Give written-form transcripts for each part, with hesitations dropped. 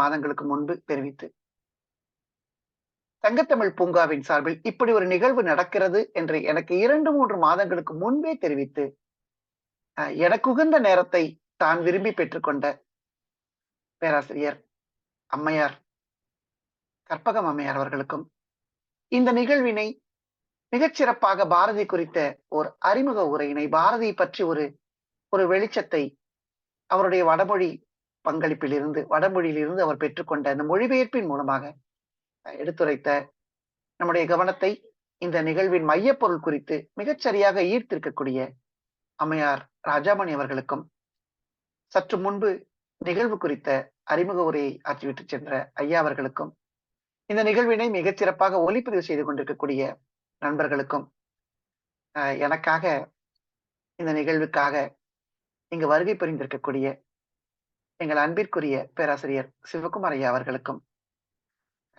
மாதங்களுக்கு முன்பு தெரிவித்து, தங்கத்தமிழ் பூங்காவின் சார்பில் இப்படி ஒரு நிகழ்வு நடக்கிறது என்று எனக்கு 2-3 மாதங்களுக்கு முன்பே தெரிவித்து, எனக்கு உகந்த நேரத்தை தான் விரும்பி பெற்றுக்கொண்ட பேராசிரியர் அம்மையார் கற்பகம் அம்மையார் அவர்களுக்கும், இந்த நிகழ்வினை மிகச்சிறப்பாக பாரதி குறித்த ஒரு அறிமுக உரையினை, பாரதி பற்றி ஒரு வெளிச்சத்தை அவருடைய வடமொழியிலிருந்து அவர் பெற்றுக்கொண்ட அந்த மொழிபெயர்ப்பின் மூலமாக எடுத்துரைத்த நம்முடைய கவனத்தை இந்த நிகழ்வின் மையப்பொருள் குறித்து மிகச்சரியாக ஈர்த்திருக்கக்கூடிய அம்மையார் ராஜாமணி அவர்களுக்கும், சற்று முன்பு நிகழ்வு குறித்த அறிமுக உரையை ஆற்றிவிட்டு சென்ற ஐயா அவர்களுக்கும், இந்த நிகழ்வினை மிகச்சிறப்பாக ஒலிப்பதிவு செய்து கொண்டிருக்கக்கூடிய நண்பர்களுக்கும், எனக்காக இந்த நிகழ்வுக்காக இங்கு வருகை புரிந்திருக்கக்கூடிய எங்கள் அன்பிற்குரிய பேராசிரியர் சிவகுமார் ஐயா அவர்களுக்கும்,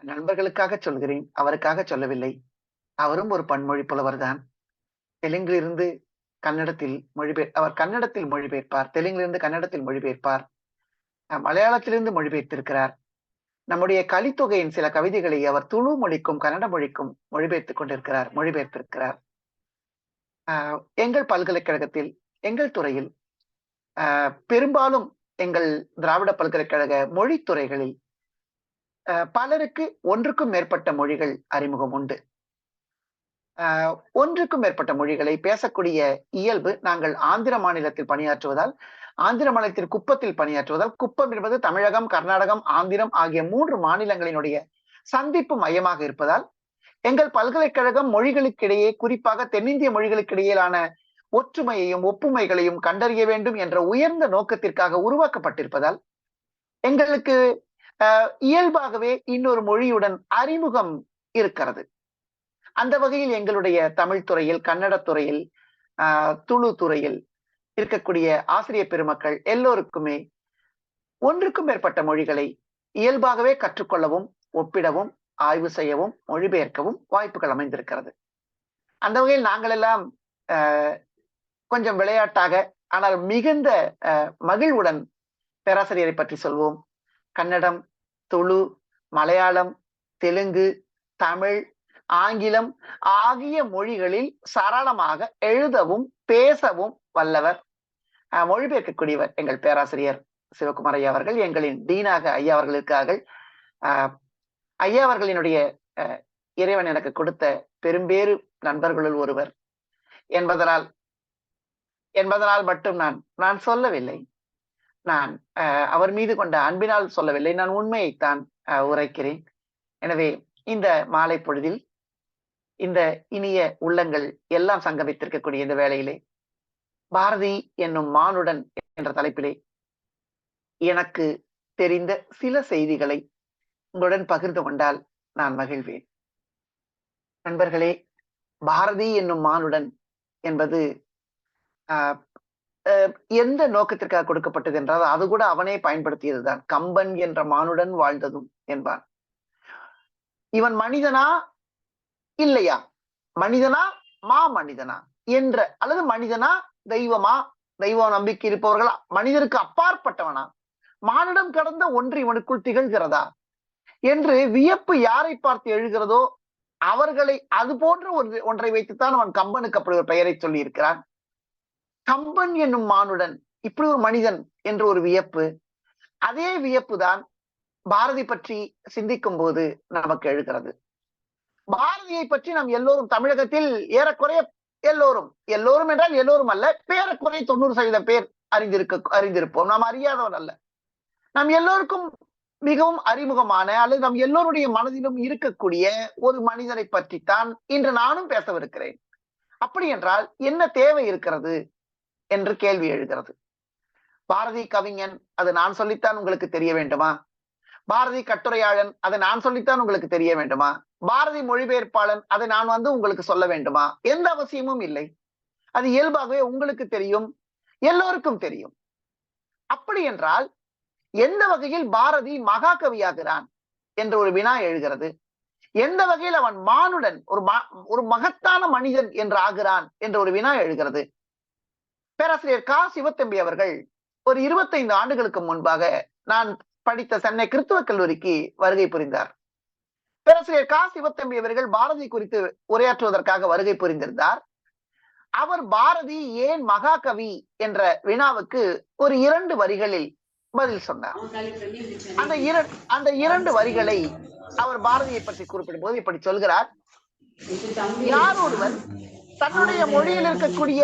நண்பர்களுக்காக சொல்கிறேன், அவருக்காக சொல்லவில்லை. அவரும் ஒரு பன்மொழி புலவர் தான். தெலுங்கிலிருந்து கன்னடத்தில் அவர் கன்னடத்தில் மொழிபெயர்ப்பார், தெலுங்கிலிருந்து கன்னடத்தில் மொழிபெயர்ப்பார், மலையாளத்திலிருந்து மொழிபெயர்த்திருக்கிறார். நம்முடைய கலித்தொகையின் சில கவிதைகளை அவர் துளு மொழிக்கும் கன்னட மொழிக்கும் மொழிபெயர்த்திருக்கிறார். எங்கள் பல்கலைக்கழகத்தில், எங்கள் துறையில், பெரும்பாலும் எங்கள் திராவிட பல்கலைக்கழக மொழித்துறைகளில் பலருக்கு ஒன்றுக்கும் மேற்பட்ட மொழிகள் அறிமுகம் உண்டு. ஒன்றுக்கும் மேற்பட்ட மொழிகளை பேசக்கூடிய இயல்பு நாங்கள் ஆந்திர மாநிலத்தில் பணியாற்றுவதால், ஆந்திர மாநிலத்தில் குப்பத்தில் பணியாற்றுவதால், குப்பம் என்பது தமிழகம், கர்நாடகம், ஆந்திரம் ஆகிய 3 மாநிலங்களினுடைய சந்திப்பு மையமாக இருப்பதால், எங்கள் பல்கலைக்கழகம் மொழிகளுக்கிடையே, குறிப்பாக தென்னிந்திய மொழிகளுக்கிடையிலான ஒற்றுமையையும் ஒப்புமைகளையும் கண்டறிய வேண்டும் என்ற உயர்ந்த நோக்கத்திற்காக உருவாக்கப்பட்டிருப்பதால், எங்களுக்கு இயல்பாகவே இன்னொரு மொழியுடன் அறிமுகம் இருக்கிறது. அந்த வகையில் எங்களுடைய தமிழ் துறையில், கன்னட துறையில், துளு துறையில் இருக்கக்கூடிய ஆசிரியர் பெருமக்கள் எல்லோருக்குமே ஒன்றுக்கும் மேற்பட்ட மொழிகளை இயல்பாகவே கற்றுக்கொள்ளவும், ஒப்பிடவும், ஆய்வு செய்யவும், மொழிபெயர்க்கவும் வாய்ப்புகள் அமைந்திருக்கிறது. அந்த வகையில் நாங்கள் எல்லாம் கொஞ்சம் விளையாட்டாக, ஆனால் மிகுந்த மகிழ்வுடன் பேராசிரியரை பற்றி சொல்வோம். கன்னடம், துளு, மலையாளம், தெலுங்கு, தமிழ், ஆங்கிலம் ஆகிய மொழிகளில் சரளமாக எழுதவும் பேசவும் வல்லவர், மொழிபெயர்க்கக்கூடியவர் எங்கள் பேராசிரியர் சிவகுமார் ஐயா அவர்கள். எங்களின் டீனாக ஐயா அவர்கள் இருக்கிறார்கள். ஐயா அவர்களினுடைய இறைவன் எனக்கு கொடுத்த பெரும்பேறு நண்பர்களுள் ஒருவர் என்பதனால் மட்டும் நான் சொல்லவில்லை. நான் அவர் மீது கொண்ட அன்பினால் சொல்லவில்லை, நான் உண்மையைத்தான் உரைக்கிறேன். எனவே இந்த மாலை பொழுதில் இந்த இனிய உள்ளங்கள் எல்லாம் சங்கமித்திருக்கக்கூடிய இந்த வேளையிலே, பாரதி என்னும் மானுடன் என்ற தலைப்பிலே எனக்கு தெரிந்த சில செய்திகளை உங்களுடன் பகிர்ந்து கொண்டால் நான் மகிழ்வேன். நண்பர்களே, பாரதி என்னும் மானுடன் என்பது எந்த நோக்கத்திற்காக கொடுக்கப்பட்டது என்றால், அது கூட அவனே பயன்படுத்தியதுதான். கம்பன் என்ற மானுடன் வாழ்ந்ததும் என்பான். இவன் மனிதனா இல்லையா, மனிதனா மனிதனா என்ற, அல்லது மனிதனா தெய்வமா, தெய்வ நம்பிக்கை இருப்பவர்களா, மனிதருக்கு அப்பாற்பட்டவனா, மானுடம் கடந்த ஒன்று இவனுக்குள் திகழ்கிறதா என்று வியப்பு யாரை பார்த்து எழுகிறதோ அவர்களை, அது போன்ற ஒன்றை வைத்துத்தான் அவன் கம்பனுக்கு அப்படி ஒரு பெயரை சொல்லி இருக்கிறான். கம்பன் என்னும் மானுடன், இப்படி ஒரு மனிதன் என்ற ஒரு வியப்பு. அதே வியப்பு தான் பாரதி பற்றி சிந்திக்கும் போது நமக்கு எழுகிறது. பாரதியை பற்றி நாம் எல்லோரும் தமிழகத்தில் ஏறக்குறைய எல்லோரும் என்றால் எல்லோரும் அல்ல, ஏறக்குறைய 90% பேர் அறிந்திருப்போம். நாம் அறியாதவன் அல்ல. நாம் எல்லோருக்கும் மிகவும் அறிமுகமான, அல்லது நம் எல்லோருடைய மனதிலும் இருக்கக்கூடிய ஒரு மனிதனை பற்றித்தான் இன்று நானும் பேசவிருக்கிறேன். அப்படி என்றால் என்ன தேவை இருக்கிறது என்று கேள்வி எழுகிறது. பாரதி கவிஞன், அது நான் சொல்லித்தான் உங்களுக்கு தெரிய வேண்டுமா? பாரதி கட்டுரையாளன், அதை நான் சொல்லித்தான் உங்களுக்கு தெரிய வேண்டுமா? பாரதி மொழிபெயர்ப்பாளன், அதை நான் உங்களுக்கு சொல்ல வேண்டுமா? எந்த அவசியமும் இல்லை. அது இயல்பாகவே உங்களுக்கு தெரியும், எல்லோருக்கும் தெரியும். அப்படி என்றால் எந்த வகையில் பாரதி மகாகவியாகிறான் என்ற ஒரு வினா எழுகிறது. எந்த வகையில் அவன் மானுடன், ஒரு மகத்தான மனிதன் என்று ஆகிறான் என்ற ஒரு வினா எழுகிறது. பேராசிரியர் கா. சிவத்தம்பி அவர்கள் ஒரு 25 ஆண்டுகளுக்கு முன்பாக, நான் படித்த சென்னை கிறிஸ்துவ கல்லூரிக்கு வருகை புரிந்தார். பேராசிரியர் கா சிவத்தம்பி அவர்கள் பாரதி குறித்து உரையாற்றுவதற்காக வருகை புரிந்திருந்தார். அவர் பாரதி ஏன் மகாகவி என்ற வினாவுக்கு ஒரு 2 வரிகளில் பதில் சொன்னார். அந்த 2 வரிகளை அவர் பாரதியை பற்றி குறிப்பிடும் போது இப்படி சொல்கிறார்: யார் ஒருவர் தன்னுடைய மொழியில் இருக்கக்கூடிய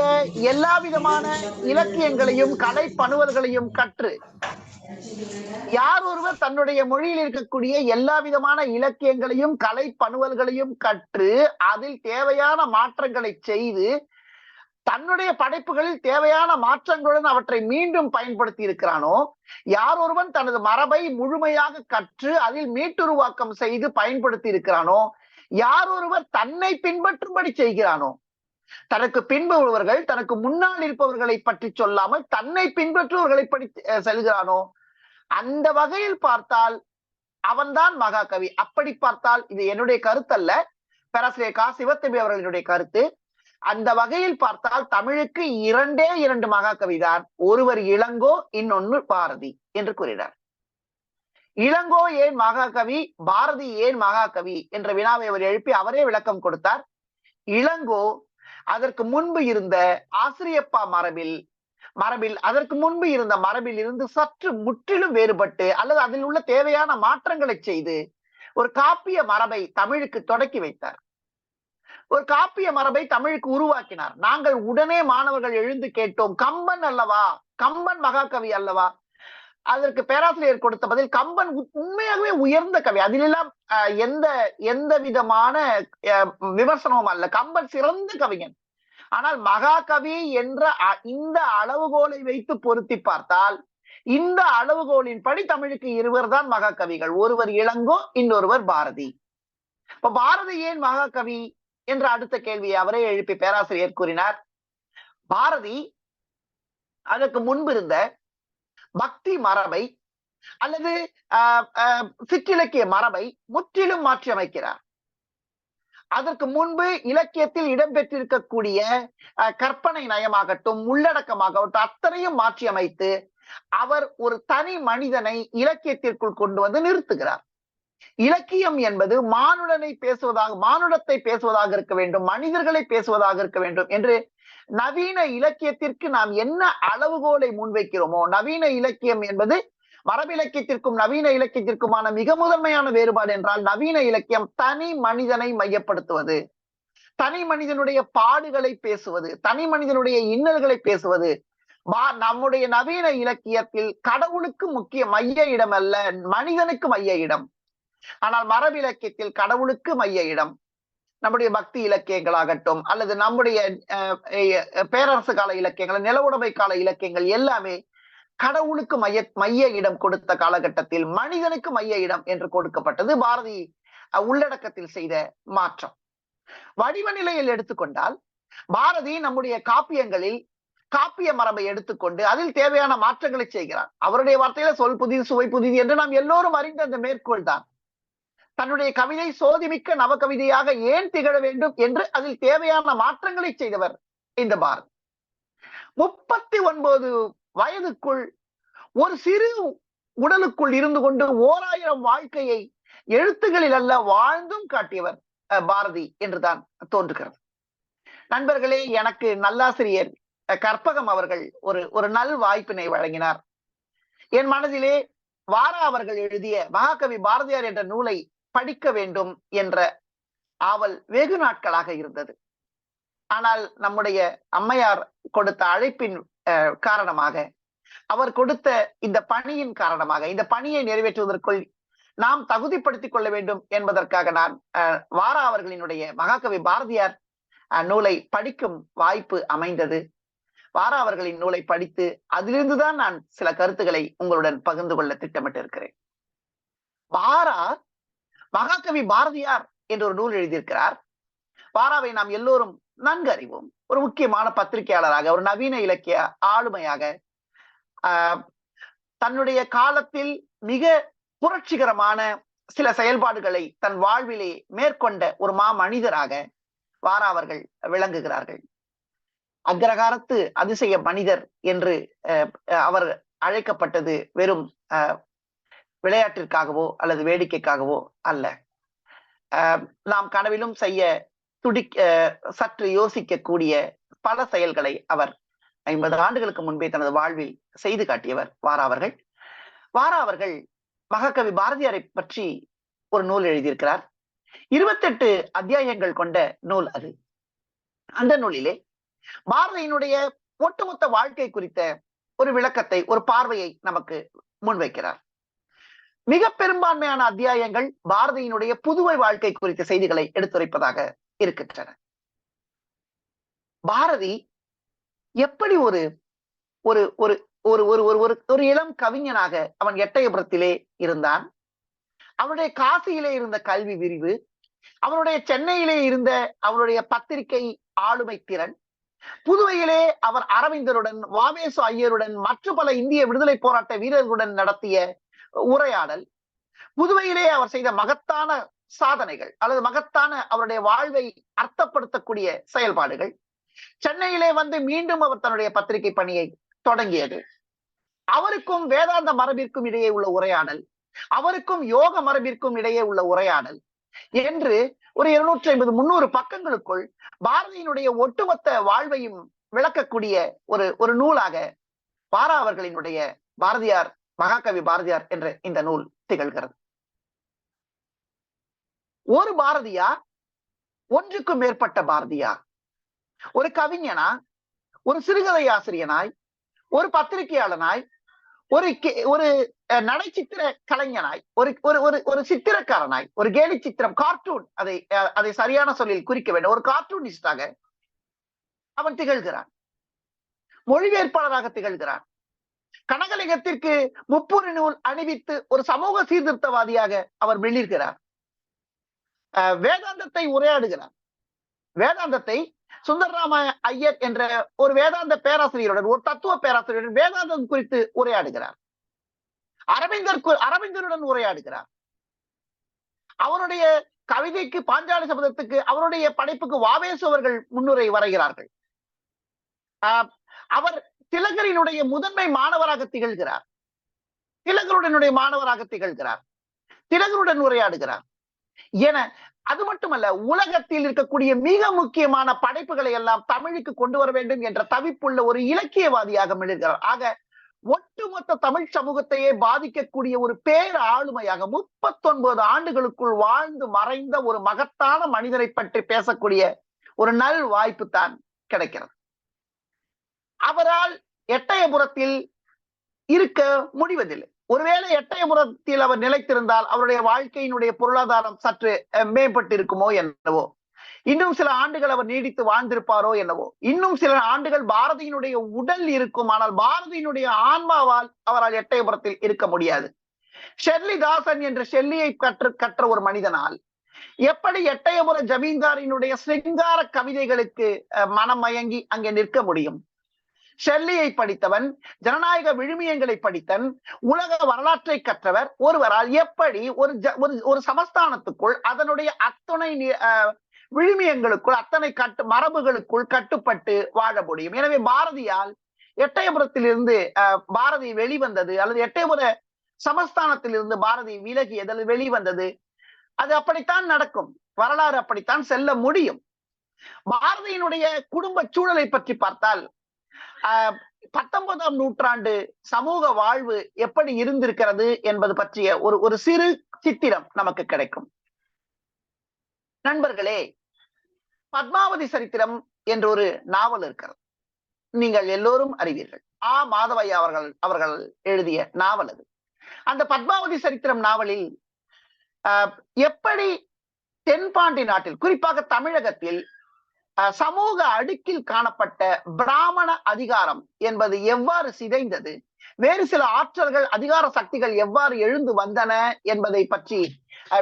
எல்லா விதமான இலக்கியங்களையும் கலை பணுவல்களையும் கற்று யார் ஒருவர் தன்னுடைய மொழியில் இருக்கக்கூடிய எல்லா விதமான இலக்கியங்களையும் கலை பணுவல்களையும் கற்று அதில் தேவையான மாற்றங்களை செய்து தன்னுடைய படைப்புகளில் தேவையான மாற்றங்களுடன் அவற்றை மீண்டும் பயன்படுத்தி இருக்கிறானோ, யார் ஒருவன் தனது மரபை முழுமையாக கற்று அதில் மீட்டுருவாக்கம் செய்து பயன்படுத்தி இருக்கிறானோ, யார் ஒருவர் தன்னை பின்பற்றும்படி செய்கிறானோ, தனக்கு பின்புள்ளவர்கள் தனக்கு முன்னால் இருப்பவர்களை பற்றி சொல்லாமல் தன்னை பின்பற்றுவர்களை படி செல்கிறானோ, அந்த வகையில் பார்த்தால் அவன்தான் மகாகவி. அப்படி பார்த்தால் இது என்னுடைய கருத்தல்ல, பேராசிரியர் கா சிவத்தம்பி அவர்களுடைய கருத்து. அந்த வகையில் பார்த்தால் தமிழுக்கு 2 மகாகவிதான். ஒருவர் இளங்கோ, இன்னொன்னு பாரதி என்று கூறினார். இளங்கோ ஏன் மகாகவி, பாரதி ஏன் மகாகவி என்ற வினாவை அவர் எழுப்பி அவரே விளக்கம் கொடுத்தார். இளங்கோ அதற்கு முன்பு இருந்த ஆசிரியப்பா மரபில் அதற்கு முன்பு இருந்த மரபில் இருந்து சற்று முற்றிலும் வேறுபட்டு அல்லது அதில் உள்ள தேவையான மாற்றங்களை செய்து ஒரு காப்பிய மரபை தமிழுக்கு தொடக்கி வைத்தார். ஒரு காப்பிய மரபை தமிழுக்கு உருவாக்கினார். நாங்கள் உடனே மாணவர்கள் எழுந்து கேட்டோம், கம்பன் அல்லவா, கம்பன் மகாகவி அல்லவா? அதற்கு பேராசிரியர் கொடுத்த பதில், கம்பன் உண்மையாகவே உயர்ந்த கவி, அதிலெல்லாம் எந்த விதமான விமர்சனமும் அல்ல. கம்பன் சிறந்த கவிஞன். ஆனால் மகாகவி என்ற இந்த அளவுகோலை வைத்து பொருத்தி பார்த்தால் இந்த அளவுகோலின் படி தமிழுக்கு 2 தான் மகாகவிகள். ஒருவர் இளங்கோ, இன்னொருவர் பாரதி. இப்ப பாரதி ஏன் மகாகவி என்ற அடுத்த கேள்வியை அவரே எழுப்பி பேராசிரியர் கூறினார். பாரதி அதற்கு முன்பு இருந்த பக்தி மரபை அல்லது சிற்றிலக்கிய மரபை முற்றிலும் மாற்றி அமைக்கிறார். அதற்கு முன்பு இலக்கியத்தில் இடம்பெற்றிருக்கக்கூடிய கற்பனை நயமாகட்டும், உள்ளடக்கமாகட்டும் அத்தனையும் மாற்றி அமைத்து அவர் ஒரு தனி மனிதனை இலக்கியத்திற்குள் கொண்டு வந்து நிறுத்துகிறார். இலக்கியம் என்பது மானுடத்தை பேசுவதாக இருக்க வேண்டும், மனிதர்களை பேசுவதாக இருக்க வேண்டும் என்று நவீன இலக்கியத்திற்கு நாம் என்ன அளவுகோலை முன்வைக்கிறோமோ, நவீன இலக்கியம் என்பது மரபிலக்கியத்திற்கும் நவீன இலக்கியத்திற்குமான மிக முதன்மையான வேறுபாடு என்றால், நவீன இலக்கியம் தனி மனிதனை மையப்படுத்துவது, தனி மனிதனுடைய பாடுகளை பேசுவது, தனி மனிதனுடைய இன்னல்களை பேசுவது. நம்முடைய நவீன இலக்கியத்தில் கடவுளுக்கு முக்கிய மைய இடம் அல்ல, மனிதனுக்கு மைய இடம். ஆனால் மரபிலக்கியத்தில் கடவுளுக்கு மைய இடம். நம்முடைய பக்தி இலக்கியங்களாகட்டும் அல்லது நம்முடைய பேரரசு கால இலக்கியங்கள், நிலவுடைமை கால இலக்கியங்கள் எல்லாமே கடவுளுக்கு மைய இடம் கொடுத்த காலகட்டத்தில் மனிதனுக்கு மைய இடம் என்று கொடுக்கப்பட்டது பாரதி உள்ளடக்கத்தில் செய்த மாற்றம். வடிவ நிலையில் எடுத்துக்கொண்டால் பாரதி நம்முடைய காப்பியங்களில் காப்பிய மரபை எடுத்துக்கொண்டு அதில் தேவையான மாற்றங்களை செய்கிறார். அவருடைய வார்த்தையில சொல் புதிது சுவை புதிது என்று நாம் எல்லோரும் அறிந்த அந்த மேற்கோள் தான். தன்னுடைய கவிதை சோதிமிக்க நவகவிதையாக ஏன் திகழ வேண்டும் என்று அதில் தேவையான மாற்றங்களை செய்தவர் இந்த பாரதி. 39 வயதுக்குள் ஒரு சிறு உடலுக்குள் இருந்து கொண்டு 1000 வாழ்க்கையை எழுத்துகளில் அல்ல வாழ்ந்தும் காட்டியவர் பாரதி என்றுதான் தோன்றுகிறது. நண்பர்களே, எனக்கு நல்லாசிரியர் கற்பகம் அவர்கள் ஒரு நல் வாய்ப்பினை வழங்கினார். என் மனதிலே வாரா அவர்கள் எழுதிய மகாகவி பாரதியார் என்ற நூலை படிக்க வேண்டும் என்ற ஆவல் வெகு நாட்களாக இருந்தது. ஆனால் நம்முடைய அம்மையார் கொடுத்த அழைப்பின் காரணமாக, அவர் கொடுத்த இந்த பணியின் காரணமாக, இந்த பணியை நிறைவேற்றுவதற்குள் நாம் தகுதிப்படுத்திக் கொள்ள வேண்டும் என்பதற்காக நான் வாரா அவர்களினுடைய மகாகவி பாரதியார் நூலை படிக்கும் வாய்ப்பு அமைந்தது. வாரா அவர்களின் நூலை படித்து அதிலிருந்துதான் நான் சில கருத்துக்களை உங்களுடன் பகிர்ந்து கொள்ள திட்டமிட்டு இருக்கிறேன். வாரா மகாகவி பாரதியார் என்ற ஒரு நூல் எழுதியிருக்கிறார். வாராவை நாம் எல்லோரும் நன்கு அறிவோம். ஒரு முக்கியமான பத்திரிகையாளராக, ஒரு நவீன இலக்கிய ஆளுமையாக, தன்னுடைய காலத்தில் மிக புரட்சிகரமான சில செயல்பாடுகளை தன் வாழ்விலே மேற்கொண்ட ஒரு மனிதராக வாரா அவர்கள் விளங்குகிறார்கள். அக்ரகாரத்து அதிசய மனிதர் என்று அவர் அழைக்கப்பட்டது வெறும் விளையாட்டிற்காகவோ அல்லது வேடிக்கைக்காகவோ அல்ல. நாம் கனவிலும் செய்ய சற்று யோசிக்கக்கூடிய பல செயல்களை அவர் 50 ஆண்டுகளுக்கு முன்பே தனது வாழ்வில் செய்து காட்டியவர் வாரா அவர்கள். வாரா அவர்கள் மகாகவி பாரதியாரை பற்றி ஒரு நூல் எழுதியிருக்கிறார். 28 அத்தியாயங்கள் கொண்ட நூல் அது. அந்த நூலிலே பாரதியினுடைய ஒட்டுமொத்த வாழ்க்கை குறித்த ஒரு விளக்கத்தை, ஒரு பார்வையை நமக்கு முன்வைக்கிறார். மிக பெரும்பான்மையான அத்தியாயங்கள் பாரதியினுடைய புதுவை வாழ்க்கை குறித்த செய்திகளை எடுத்துரைப்பதாக இருக்கின்றன. பாரதி எப்படி ஒரு ஒரு ஒரு ஒரு ஒரு ஒரு இளம் கவிஞனாக அவன் எட்டயபுரத்திலே இருந்தான். அவனுடைய காசியிலே இருந்த கல்வி விரிவு, அவனுடைய சென்னையிலே இருந்த அவனுடைய பத்திரிகை ஆளுமை திறன், புதுவையிலே அவர் அரவிந்தருடன், வாவேசு ஐயருடன், மற்ற பல இந்திய விடுதலை போராட்ட வீரர்களுடன் நடத்திய உரையாடல், புதுவையிலே அவர் செய்த மகத்தான சாதனைகள் அல்லது மகத்தான அவருடைய வாழ்வை அர்த்தப்படுத்தக்கூடிய செயல்பாடுகள், சென்னையிலே வந்து மீண்டும் அவர் தன்னுடைய பத்திரிகை பணியை தொடங்கியது, அவருக்கும் வேதாந்த மரபிற்கும் இடையே உள்ள உரையாடல், அவருக்கும் யோக மரபிற்கும் இடையே உள்ள உரையாடல் என்று ஒரு 250-300 பக்கங்களுக்குள் பாரதியினுடைய ஒட்டுமொத்த வாழ்வையும் விளக்கக்கூடிய ஒரு நூலாக வாரா அவர்களினுடைய பாரதியார், மகாகவி பாரதியார் என்ற இந்த நூல் திகழ்கிறது. ஒரு பாரதியா, ஒன்றுக்கும் மேற்பட்ட பாரதியா, ஒரு கவிஞனா, ஒரு சிறுகதை ஆசிரியனாய், ஒரு பத்திரிகையாளனாய், ஒரு நடைச்சித்திர கலைஞனாய், ஒரு சித்திரக்காரனாய், ஒரு கேலி சித்திரம், கார்ட்டூன், அதை சரியான சொல்லில் குறிக்க வேண்டும், ஒரு கார்ட்டூனிஸ்டாக அவன் திகழ்கிறான். மொழிபெயர்ப்பாளராக திகழ்கிறான். கனகலிங்கத்திற்கு முப்புரி நூல் அணிவித்து ஒரு சமூக சீர்திருத்தவாதியாக அவர் வெளியிடுகிறார். வேதாந்தத்தை உரையாடுகிறார். வேதாந்தத்தை சுந்தரராம ஐயர் என்ற ஒரு வேதாந்த பேராசிரியருடன், ஒரு தத்துவ பேராசிரியருடன் வேதாந்தம் குறித்து உரையாடுகிறார். அரவிந்தருடன் உரையாடுகிறார். அவருடைய கவிதைக்கு, பாஞ்சாலி சபதத்துக்கு, அவருடைய படைப்புக்கு வாவேசு அவர்கள் முன்னுரை வரைகிறார்கள். அவர் திலகரினுடைய முதன்மை மாணவராக திகழ்கிறார். திலகருடனுடைய மாணவராக திகழ்கிறார். திலகருடன் உரையாடுகிறார் என அது மட்டுமல்ல, உலகத்தில் இருக்கக்கூடிய மிக முக்கியமான படைப்புகளை எல்லாம் தமிழுக்கு கொண்டு வர வேண்டும் என்ற தவிப்புள்ள ஒரு இலக்கியவாதியாக மிளிர்கிறார். ஆக ஒட்டுமொத்த தமிழ் சமூகத்தையே பாதிக்கக்கூடிய ஒரு பேர் ஆளுமையாக 39 ஆண்டுகளுக்குள் வாழ்ந்து மறைந்த ஒரு மகத்தான மனிதரை பற்றி பேசக்கூடிய ஒரு நல் வாய்ப்பு தான் கிடைக்கிறது. அவரால் எட்டயபுரத்தில் இருக்க முடிவதில்லை. ஒருவேளை எட்டயபுரத்தில் அவர் நிலைத்திருந்தால் அவருடைய வாழ்க்கையினுடைய பொருளாதாரம் சற்று மேம்பட்டு இருக்குமோ என்னவோ, இன்னும் சில ஆண்டுகள் அவர் நீடித்து வாழ்ந்திருப்பாரோ என்னவோ, இன்னும் சில ஆண்டுகள் பாரதியினுடைய உடல் இருக்கும், ஆனால் பாரதியினுடைய ஆன்மாவால் அவரால் எட்டயபுரத்தில் இருக்க முடியாது. ஷெர்லி தாசன் என்ற ஷெல்லியை கற்ற ஒரு மனிதனால் எப்படி எட்டயபுர ஜமீன்தாரினுடைய சிங்கார கவிதைகளுக்கு மனம் மயங்கி அங்கே நிற்க முடியும்? ஷெல்லியை படித்தவன், ஜனநாயக விழுமியங்களை படித்தன், உலக வரலாற்றை கற்றவர் ஒருவரால் எப்படி ஒரு சமஸ்தானத்துக்குள் அதனுடைய அத்தனை விழுமியங்களுக்குள், அத்தனை மரபுகளுக்குள் கட்டுப்பட்டு வாழ முடியும்? எனவே பாரதியால் எட்டயபுரத்திலிருந்து பாரதி வெளிவந்தது, அல்லது எட்டயபுர சமஸ்தானத்திலிருந்து பாரதி விலகியது அல்லது வெளிவந்தது, அது அப்படித்தான் நடக்கும். வரலாறு அப்படித்தான் செல்ல முடியும். பாரதியினுடைய குடும்ப சூழலை பற்றி பார்த்தால் 19ஆம் நூற்றாண்டு சமூக வாழ்வு எப்படி இருந்திருக்கிறது என்பது பற்றிய ஒரு சிறு சித்திரம் நமக்கு கிடைக்கும். நண்பர்களே, பத்மாவதி சரித்திரம் என்ற ஒரு நாவல் இருக்கிறது. நீங்கள் எல்லோரும் அறிவீர்கள். மாதவையா அவர்கள் எழுதிய நாவல் அது. அந்த பத்மாவதி சரித்திரம் நாவலில் எப்படி தென்பாண்டி நாட்டில், குறிப்பாக தமிழகத்தில் சமூக அடுக்கில் காணப்பட்ட பிராமண அதிகாரம் என்பது எவ்வாறு சிதைந்தது, வேறு சில ஆற்றல்கள், அதிகார சக்திகள் எவ்வாறு எழுந்து வந்தன என்பதை பற்றி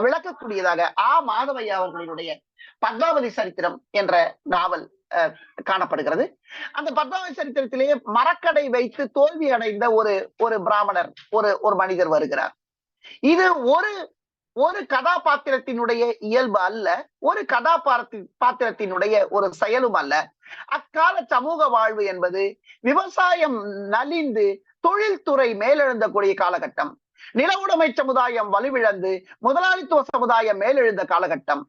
விளக்கக்கூடியதாக மாதவையா அவர்களுடைய பத்மாவதி சரித்திரம் என்ற நாவல் காணப்படுகிறது. அந்த பத்மாவதி சரித்திரத்திலேயே மரக்கடை வைத்து தோல்வி அடைந்த ஒரு பிராமணர், ஒரு மனிதர் வருகிறார். இது ஒரு கதாபாத்திரத்தினுடைய இயல்பு அல்ல, ஒரு கதாபாத்திரத்தினுடைய ஒரு செயலும் அல்ல. அக்கால சமூக வாழ்வு என்பது விவசாயம் நலிந்து தொழில்துறை மேலெழுந்தக்கூடிய காலகட்டம். நில உடைமை சமுதாயம் வலுவிழந்து முதலாளித்துவ சமுதாயம் மேலெழுந்த காலகட்டம்.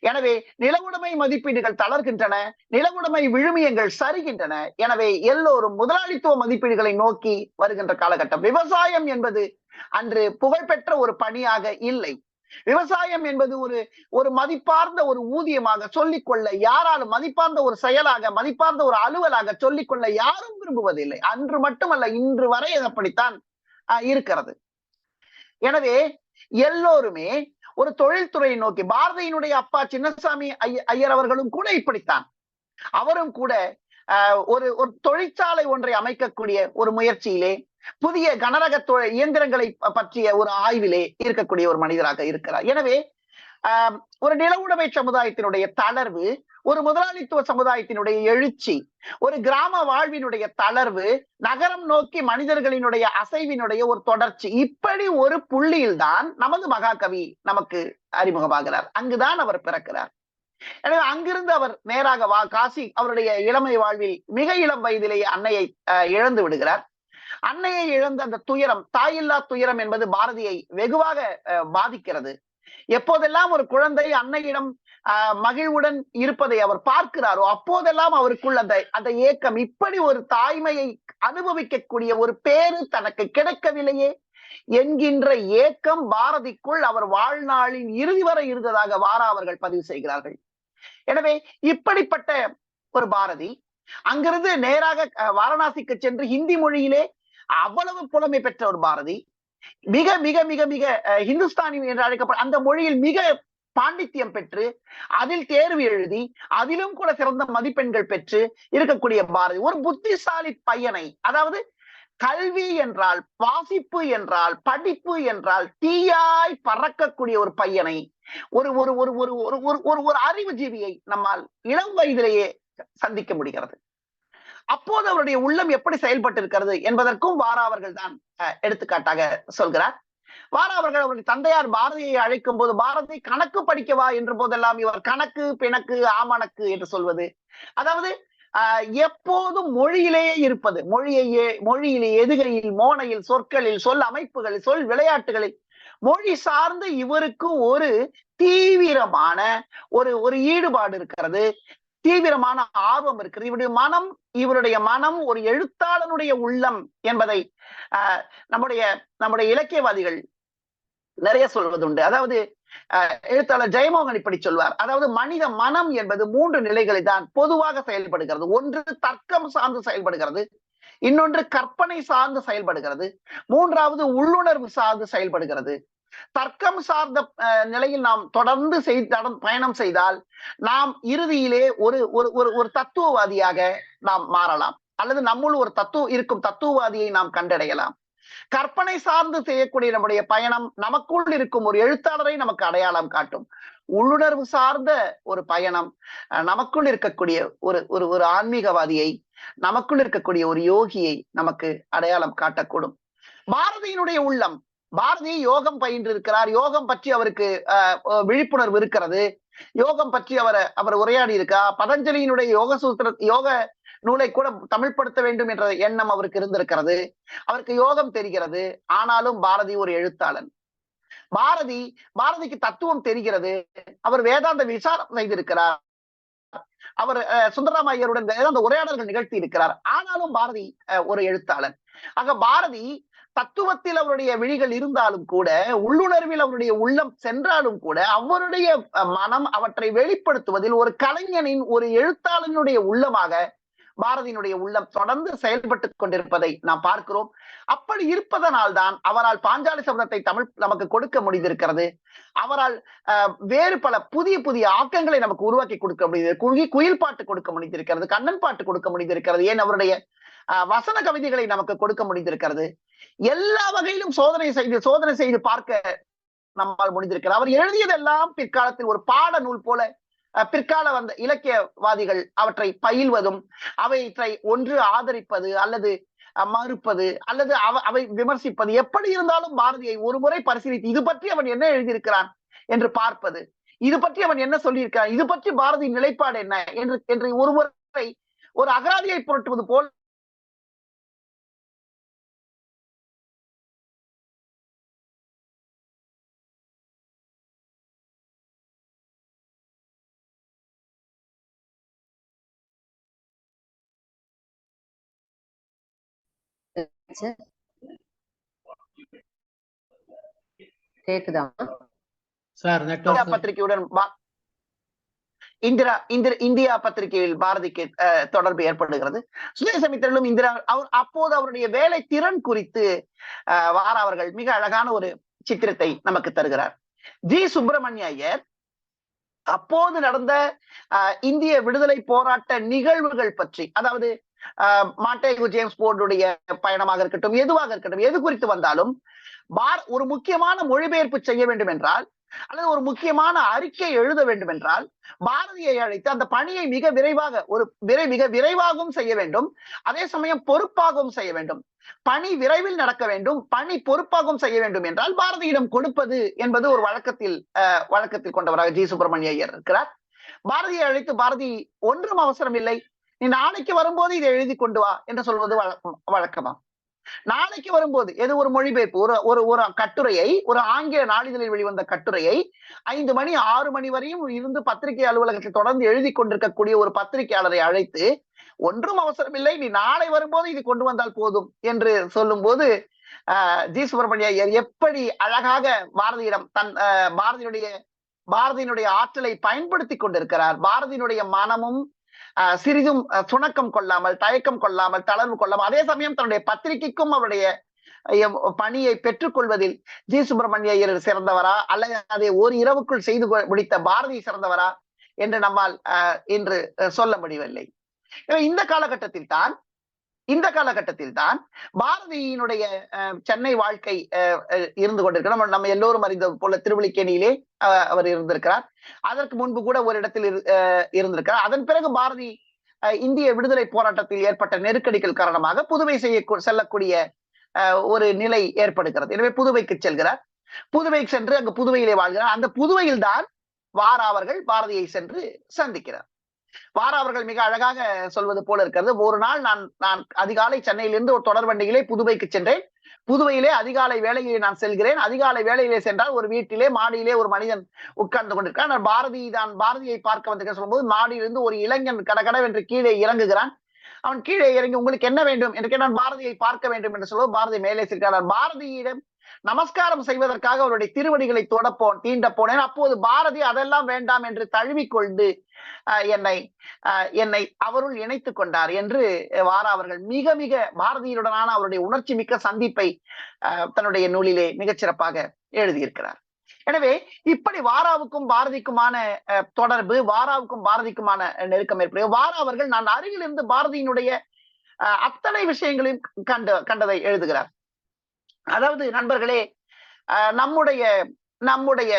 எனவே நில உடைமை மதிப்பீடுகள் தளர்கின்றன, நில உடைமை விழுமியங்கள் சரிகின்றன. எனவே எல்லோரும் முதலாளித்துவ மதிப்பீடுகளை நோக்கி வருகின்ற காலகட்டம். விவசாயம் என்பது அன்று புகழ்பெற்ற ஒரு பணியாக இல்லை. விவசாயம் என்பது ஒரு மதிப்பார்ந்த ஒரு ஊதியமாக சொல்லிக்கொள்ள யாராலும், மதிப்பார்ந்த ஒரு செயலாக, மதிப்பார்ந்த ஒரு அலுவலாக சொல்லிக்கொள்ள யாரும் விரும்புவதில்லை. அன்று மட்டுமல்ல, இன்று வரை அப்படித்தான் இருக்கிறது. எனவே எல்லோருமே ஒரு தொழில்துறையை நோக்கி, பாரதியினுடைய அப்பா சின்னசாமி ஐயர் அவர்களும் கூட இப்படித்தான். அவரும் கூட ஒரு தொழிற்சாலை ஒன்றை அமைக்கக்கூடிய ஒரு முயற்சியிலே, புதிய கனரக இயந்திரங்களை பற்றிய ஒரு ஆய்விலே இருக்கக்கூடிய ஒரு மனிதராக இருக்கிறார். எனவே ஒரு நில உடைமை சமுதாயத்தினுடைய தளர்வு, ஒரு முதலாளித்துவ சமுதாயத்தினுடைய எழுச்சி, ஒரு கிராம வாழ்வினுடைய தளர்வு, நகரம் நோக்கி மனிதர்களினுடைய அசைவினுடைய ஒரு தொடர்ச்சி, இப்படி ஒரு புள்ளியில் தான் நமது மகாகவி நமக்கு அறிமுகமாகிறார். அங்குதான் அவர் பிறக்கிறார். எனவே அங்கிருந்து அவர் நேராக காசி, அவருடைய இளமை வாழ்வில் மிக இளம் வயதிலேயே அன்னையை இழந்து விடுகிறார். அன்னையை இழந்த அந்த துயரம், தாயில்லா துயரம் என்பது பாரதியை வெகுவாக பாதிக்கிறது. எப்போதெல்லாம் ஒரு குழந்தை அன்னையிடம் மகிழ்வுடன் இருப்பதை அவர் பார்க்கிறாரோ அப்போதெல்லாம் அவருக்குள் அந்த ஏக்கம், இப்படி ஒரு தாய்மையை அனுபவிக்கக்கூடிய ஒரு பேரு தனக்கு கிடைக்கவில்லையே என்கின்ற ஏக்கம் பாரதிக்குள் அவர் வாழ்நாளின் இறுதி வரை இருந்ததாக வாரா அவர்கள் பதிவு செய்கிறார்கள். எனவே இப்படிப்பட்ட ஒரு பாரதி அங்கிருந்து நேராக வாரணாசிக்கு சென்று ஹிந்தி மொழியிலே அவ்வளவு புலமை பெற்ற ஒரு பாரதி, மிக மிக மிக மிக ஹிந்துஸ்தானி என்று அழைக்கப்பட்ட அந்த மொழியில் மிக பாண்டித்யம் பெற்று அதில் தேர்வு எழுதி அதிலும் கூட சிறந்த மதிப்பெண்கள் பெற்று இருக்கக்கூடிய பாரதி, ஒரு புத்திசாலி பையனை, அதாவது கல்வி என்றால், வாசிப்பு என்றால், படிப்பு என்றால் தீயாய் பறக்கக்கூடிய ஒரு பையனை, ஒரு ஒரு ஒரு ஒரு ஒரு ஒரு அறிவுஜீவியை நம்மால் இளம் வயதிலேயே சந்திக்க முடிகிறது. அப்போது அவருடைய உள்ளம் எப்படி செயல்பட்டு இருக்கிறது என்பதற்கும் வாரா அவர்கள் தான் எடுத்துக்காட்டாக சொல்கிறார். வாரா அவர்கள் அவருடைய தந்தையார் பாரதியை அழைக்கும் போது, பாரதி கணக்கு படிக்கவா என்ற போதெல்லாம் இவர் கணக்கு, பிணக்கு, ஆமணக்கு என்று சொல்வது, அதாவது எப்போதும் மொழியிலேயே இருப்பது, மொழியிலே, எதுகையில், மோனையில், சொற்களில், சொல் அமைப்புகளில், சொல் விளையாட்டுகளில் மொழி சார்ந்து இவருக்கு ஒரு தீவிரமான ஒரு ஈடுபாடு இருக்கிறது, தீவிரமான ஆர்வம் இருக்கிறது. இவருடைய மனம் ஒரு எழுத்தாளனுடைய உள்ளம் என்பதை நம்முடைய இலக்கியவாதிகள் நிறைய சொல்வதுண்டு. அதாவது எழுத்தாளர் ஜெயமோகன் இப்படி சொல்வார், அதாவது மனித மனம் என்பது 3 நிலைகளில் தான் பொதுவாக செயல்படுகிறது. ஒன்று தர்க்கம் சார்ந்து செயல்படுகிறது, இன்னொன்று கற்பனை சார்ந்து செயல்படுகிறது, மூன்றாவது உள்ளுணர்வு சார்ந்து செயல்படுகிறது. தர்க்கம் சார்ந்த நிலையில் நாம் தொடர்ந்து பயணம் செய்தால் நாம் இறுதியிலே ஒரு தத்துவவாதியாக நாம் மாறலாம், அல்லது நம்முள் ஒரு தத்துவவாதியை நாம் கண்டடையலாம். கற்பனை சார்ந்து செய்யக்கூடிய நம்முடைய பயணம் நமக்குள் இருக்கும் ஒரு எழுத்தாளரை நமக்கு அடையாளம் காட்டும். உள்ளுணர்வு சார்ந்த ஒரு பயணம் நமக்குள் இருக்கக்கூடிய ஒரு ஆன்மீகவாதியை, நமக்குள் இருக்கக்கூடிய ஒரு யோகியை நமக்கு அடையாளம் காட்டக்கூடும். பாரதியினுடைய உள்ளம், பாரதி யோகம் பயின்று இருக்கிறார், யோகம் பற்றி அவருக்கு விழிப்புணர்வு இருக்கிறது, யோகம் பற்றி அவர் உரையாடி இருக்கார். பதஞ்சலியினுடைய யோக நூலை கூட தமிழ்படுத்த வேண்டும் என்ற எண்ணம் அவருக்கு இருந்திருக்கிறது, அவருக்கு யோகம் தெரிகிறது. ஆனாலும் பாரதி ஒரு எழுத்தாளன். பாரதிக்கு தத்துவம் தெரிகிறது, அவர் வேதாந்த விசாரம் செய்திருக்கிறார், அவர் சுந்தரராம ஐயருடன் வேதாந்த உரையாடல்கள் நிகழ்த்தி இருக்கிறார். ஆனாலும் பாரதி ஒரு எழுத்தாளன். ஆக பாரதி தத்துவத்தில் அவருடைய விழிகள் இருந்தாலும் கூட, உள்ளுணர்வில் அவருடைய உள்ளம் சென்றாலும் கூட, அவருடைய மனம் அவற்றை வெளிப்படுத்துவதில் ஒரு கலைஞனின், ஒரு எழுத்தாளனுடைய உள்ளமாக பாரதியினுடைய உள்ளம் தொடர்ந்து செயல்பட்டு கொண்டிருப்பதை நாம் பார்க்கிறோம். அப்படி இருப்பதனால் தான் அவரால் பாஞ்சாலி சபதத்தை தமிழ் நமக்கு கொடுக்க முடிந்திருக்கிறது. அவரால் வேறு பல புதிய புதிய ஆக்கங்களை நமக்கு உருவாக்கி கொடுக்க முடிந்தது. குயில் பாட்டு கொடுக்க முடிந்திருக்கிறது, கண்ணன் பாட்டு கொடுக்க முடிந்திருக்கிறது, ஏன் அவருடைய வசன கவிதைகளை நமக்கு கொடுக்க முடிந்திருக்கிறது. எல்லா வகையிலும் சோதனை செய்து பார்க்க நம்மால் முடிந்திருக்கிறது. அவர் எழுதியதெல்லாம் பிற்காலத்தில் ஒரு பாட நூல் போல பிற்கால வந்த இலக்கியவாதிகள் அவற்றை பயில்வதும், அவற்றை ஒன்று ஆதரிப்பது அல்லது மறுப்பது அல்லது அவை விமர்சிப்பது, எப்படி இருந்தாலும் பாரதியை ஒரு முறை பரிசீலித்து இது பற்றி அவன் என்ன எழுதியிருக்கிறான் என்று பார்ப்பது, இது பற்றி அவன் என்ன சொல்லியிருக்கிறான், இது பற்றி பாரதியின் நிலைப்பாடு என்ன என்று ஒரு முறை ஒரு அகராதியை புரட்டுவது போல் கேக்குதா சார்? பத்திரிகையுடன் இந்தியா பத்திரிகையில் பாரதிக்கு தொடர்பு ஏற்படுகிறது. சுதேசமித்திரனும் இந்திரா அப்போது அவருடைய வேலை திறன் குறித்து வாரா அவர்கள் மிக அழகான ஒரு சித்திரத்தை நமக்கு தருகிறார். ஜி. சுப்பிரமணிய ஐயர் அப்போது நடந்த இந்திய விடுதலை போராட்ட நிகழ்வுகள் பற்றி, அதாவது மாண்டேகு ஜேம்ஸ் போர்டுடைய பயணமாக இருக்கட்டும், எதுவாக இருக்கட்டும், எது குறித்து வந்தாலும் ஒரு முக்கியமான மொழிபெயர்ப்பு செய்ய வேண்டும் என்றால் அல்லது ஒரு முக்கியமான அறிக்கை எழுத வேண்டும் என்றால் பாரதியை அழைத்து அந்த பணியை மிக விரைவாகவும் செய்ய வேண்டும், அதே சமயம் பொறுப்பாகவும் செய்ய வேண்டும். பணி விரைவில் நடக்க வேண்டும், பணி பொறுப்பாகவும் செய்ய வேண்டும் என்றால் பாரதியிடம் கொடுப்பது என்பது ஒரு வழக்கத்தில் கொண்டவராக ஜி. சுப்பிரமணிய ஐயர் இருக்கிறார். பாரதியை அழைத்து, பாரதி ஒன்றும் அவசரம் இல்லை, நீ நாளைக்கு வரும்போது இதை எழுதி கொண்டு வா என்று சொல்வது வழக்கமா? நாளைக்கு வரும்போது எது ஒரு மொழிபெயர்ப்பு, ஒரு கட்டுரையை, ஒரு ஆங்கில நாளிதழில் வெளிவந்த கட்டுரையை 5 மணி 6 மணி வரையும் இருந்து பத்திரிகை அலுவலகத்தில் தொடர்ந்து எழுதி கொண்டிருக்கக்கூடிய ஒரு பத்திரிகையாளரை அழைத்து, ஒன்றும் அவசரம் இல்லை, நீ நாளை வரும்போது இது கொண்டு வந்தால் போதும் என்று சொல்லும் போது ஜி. சுப்பிரமணிய ஐயர் எப்படி அழகாக பாரதியிடம் பாரதியினுடைய ஆற்றலை பயன்படுத்தி கொண்டிருக்கிறார். பாரதியினுடைய மனமும் சிறிதும் சுணக்கம் கொள்ளாமல், தயக்கம் கொள்ளாமல், தளர்வு கொள்ளாமல், அதே சமயம் தன்னுடைய பத்திரிகைக்கும் அவருடைய பணியை பெற்றுக் கொள்வதில் ஜி. சுப்பிரமணிய ஐயர் சிறந்தவரா அல்லது அதை ஒரு இரவுக்குள் செய்து முடித்த பாரதி சிறந்தவரா என்று நம்மால் இன்று சொல்ல முடியவில்லை. இந்த காலகட்டத்தில் தான் பாரதியினுடைய சென்னை வாழ்க்கை இருந்து கொண்டிருக்கிறோம். நம்ம எல்லோரும் அறிந்தது போல திருவல்லிக்கேணியிலே அவர் இருந்திருக்கிறார். அதற்கு முன்பு கூட ஒரு இடத்தில் இருந்திருக்கிறார். அதன் பிறகு பாரதி இந்திய விடுதலை போராட்டத்தில் ஏற்பட்ட நெருக்கடிகள் காரணமாக புதுவை செல்லக்கூடிய ஒரு நிலை ஏற்படுகிறது. எனவே புதுவைக்கு செல்கிறார். புதுவைக்கு சென்று அங்கு புதுவையிலே வாழ்கிறார். அந்த புதுவையில் தான் வாரா அவர்கள் பாரதியை சென்று சந்திக்கிறார். வாரா அவர்கள் மிக அழகாக சொல்வது போல இருக்கிறது. ஒரு நாள் நான் அதிகாலை சென்னையிலிருந்து ஒரு தொடர் வண்டியிலே புதுவைக்கு சென்றேன். புதுவையிலே அதிகாலை வேளையிலே நான் செல்கிறேன். அதிகாலை வேளையிலே சென்றால் ஒரு வீட்டிலே மாடியிலே ஒரு மனிதன் உட்கார்ந்து கொண்டிருக்கான். நான் பாரதியை பார்க்க வந்திருக்க சொல்லும்போது மாடியிலிருந்து ஒரு இளைஞன் கடகடவென்று கீழே இறங்குகிறான். அவன் கீழே இறங்கி, உங்களுக்கு என்ன வேண்டும் என்று நான் பாரதியை பார்க்க வேண்டும் என்று சொல்லுவோம். பாரதி மேலே செல்கிறார். பாரதியிடம் நமஸ்காரம் செய்வதற்காக அவருடைய திருவடிகளை தீண்ட போனேன். அப்போது பாரதி அதெல்லாம் வேண்டாம் என்று தழுவிக்கொண்டு என்னை அவருள் இணைத்துக் கொண்டார் என்று வாரா அவர்கள் மிக மிக பாரதியுடனான அவருடைய உணர்ச்சி மிக்க சந்திப்பை தன்னுடைய நூலிலே மிகச்சிறப்பாக எழுதியிருக்கிறார். எனவே இப்படி வாராவுக்கும் பாரதிக்குமான தொடர்பு, வாராவுக்கும் பாரதிக்குமான நெருக்கம் ஏற்படுகிறது. வாரா அவர்கள் நான் அருகில் இருந்து பாரதியினுடைய அத்தனை விஷயங்களையும் கண்டதை எழுதுகிறார். அதாவது நண்பர்களே, நம்முடைய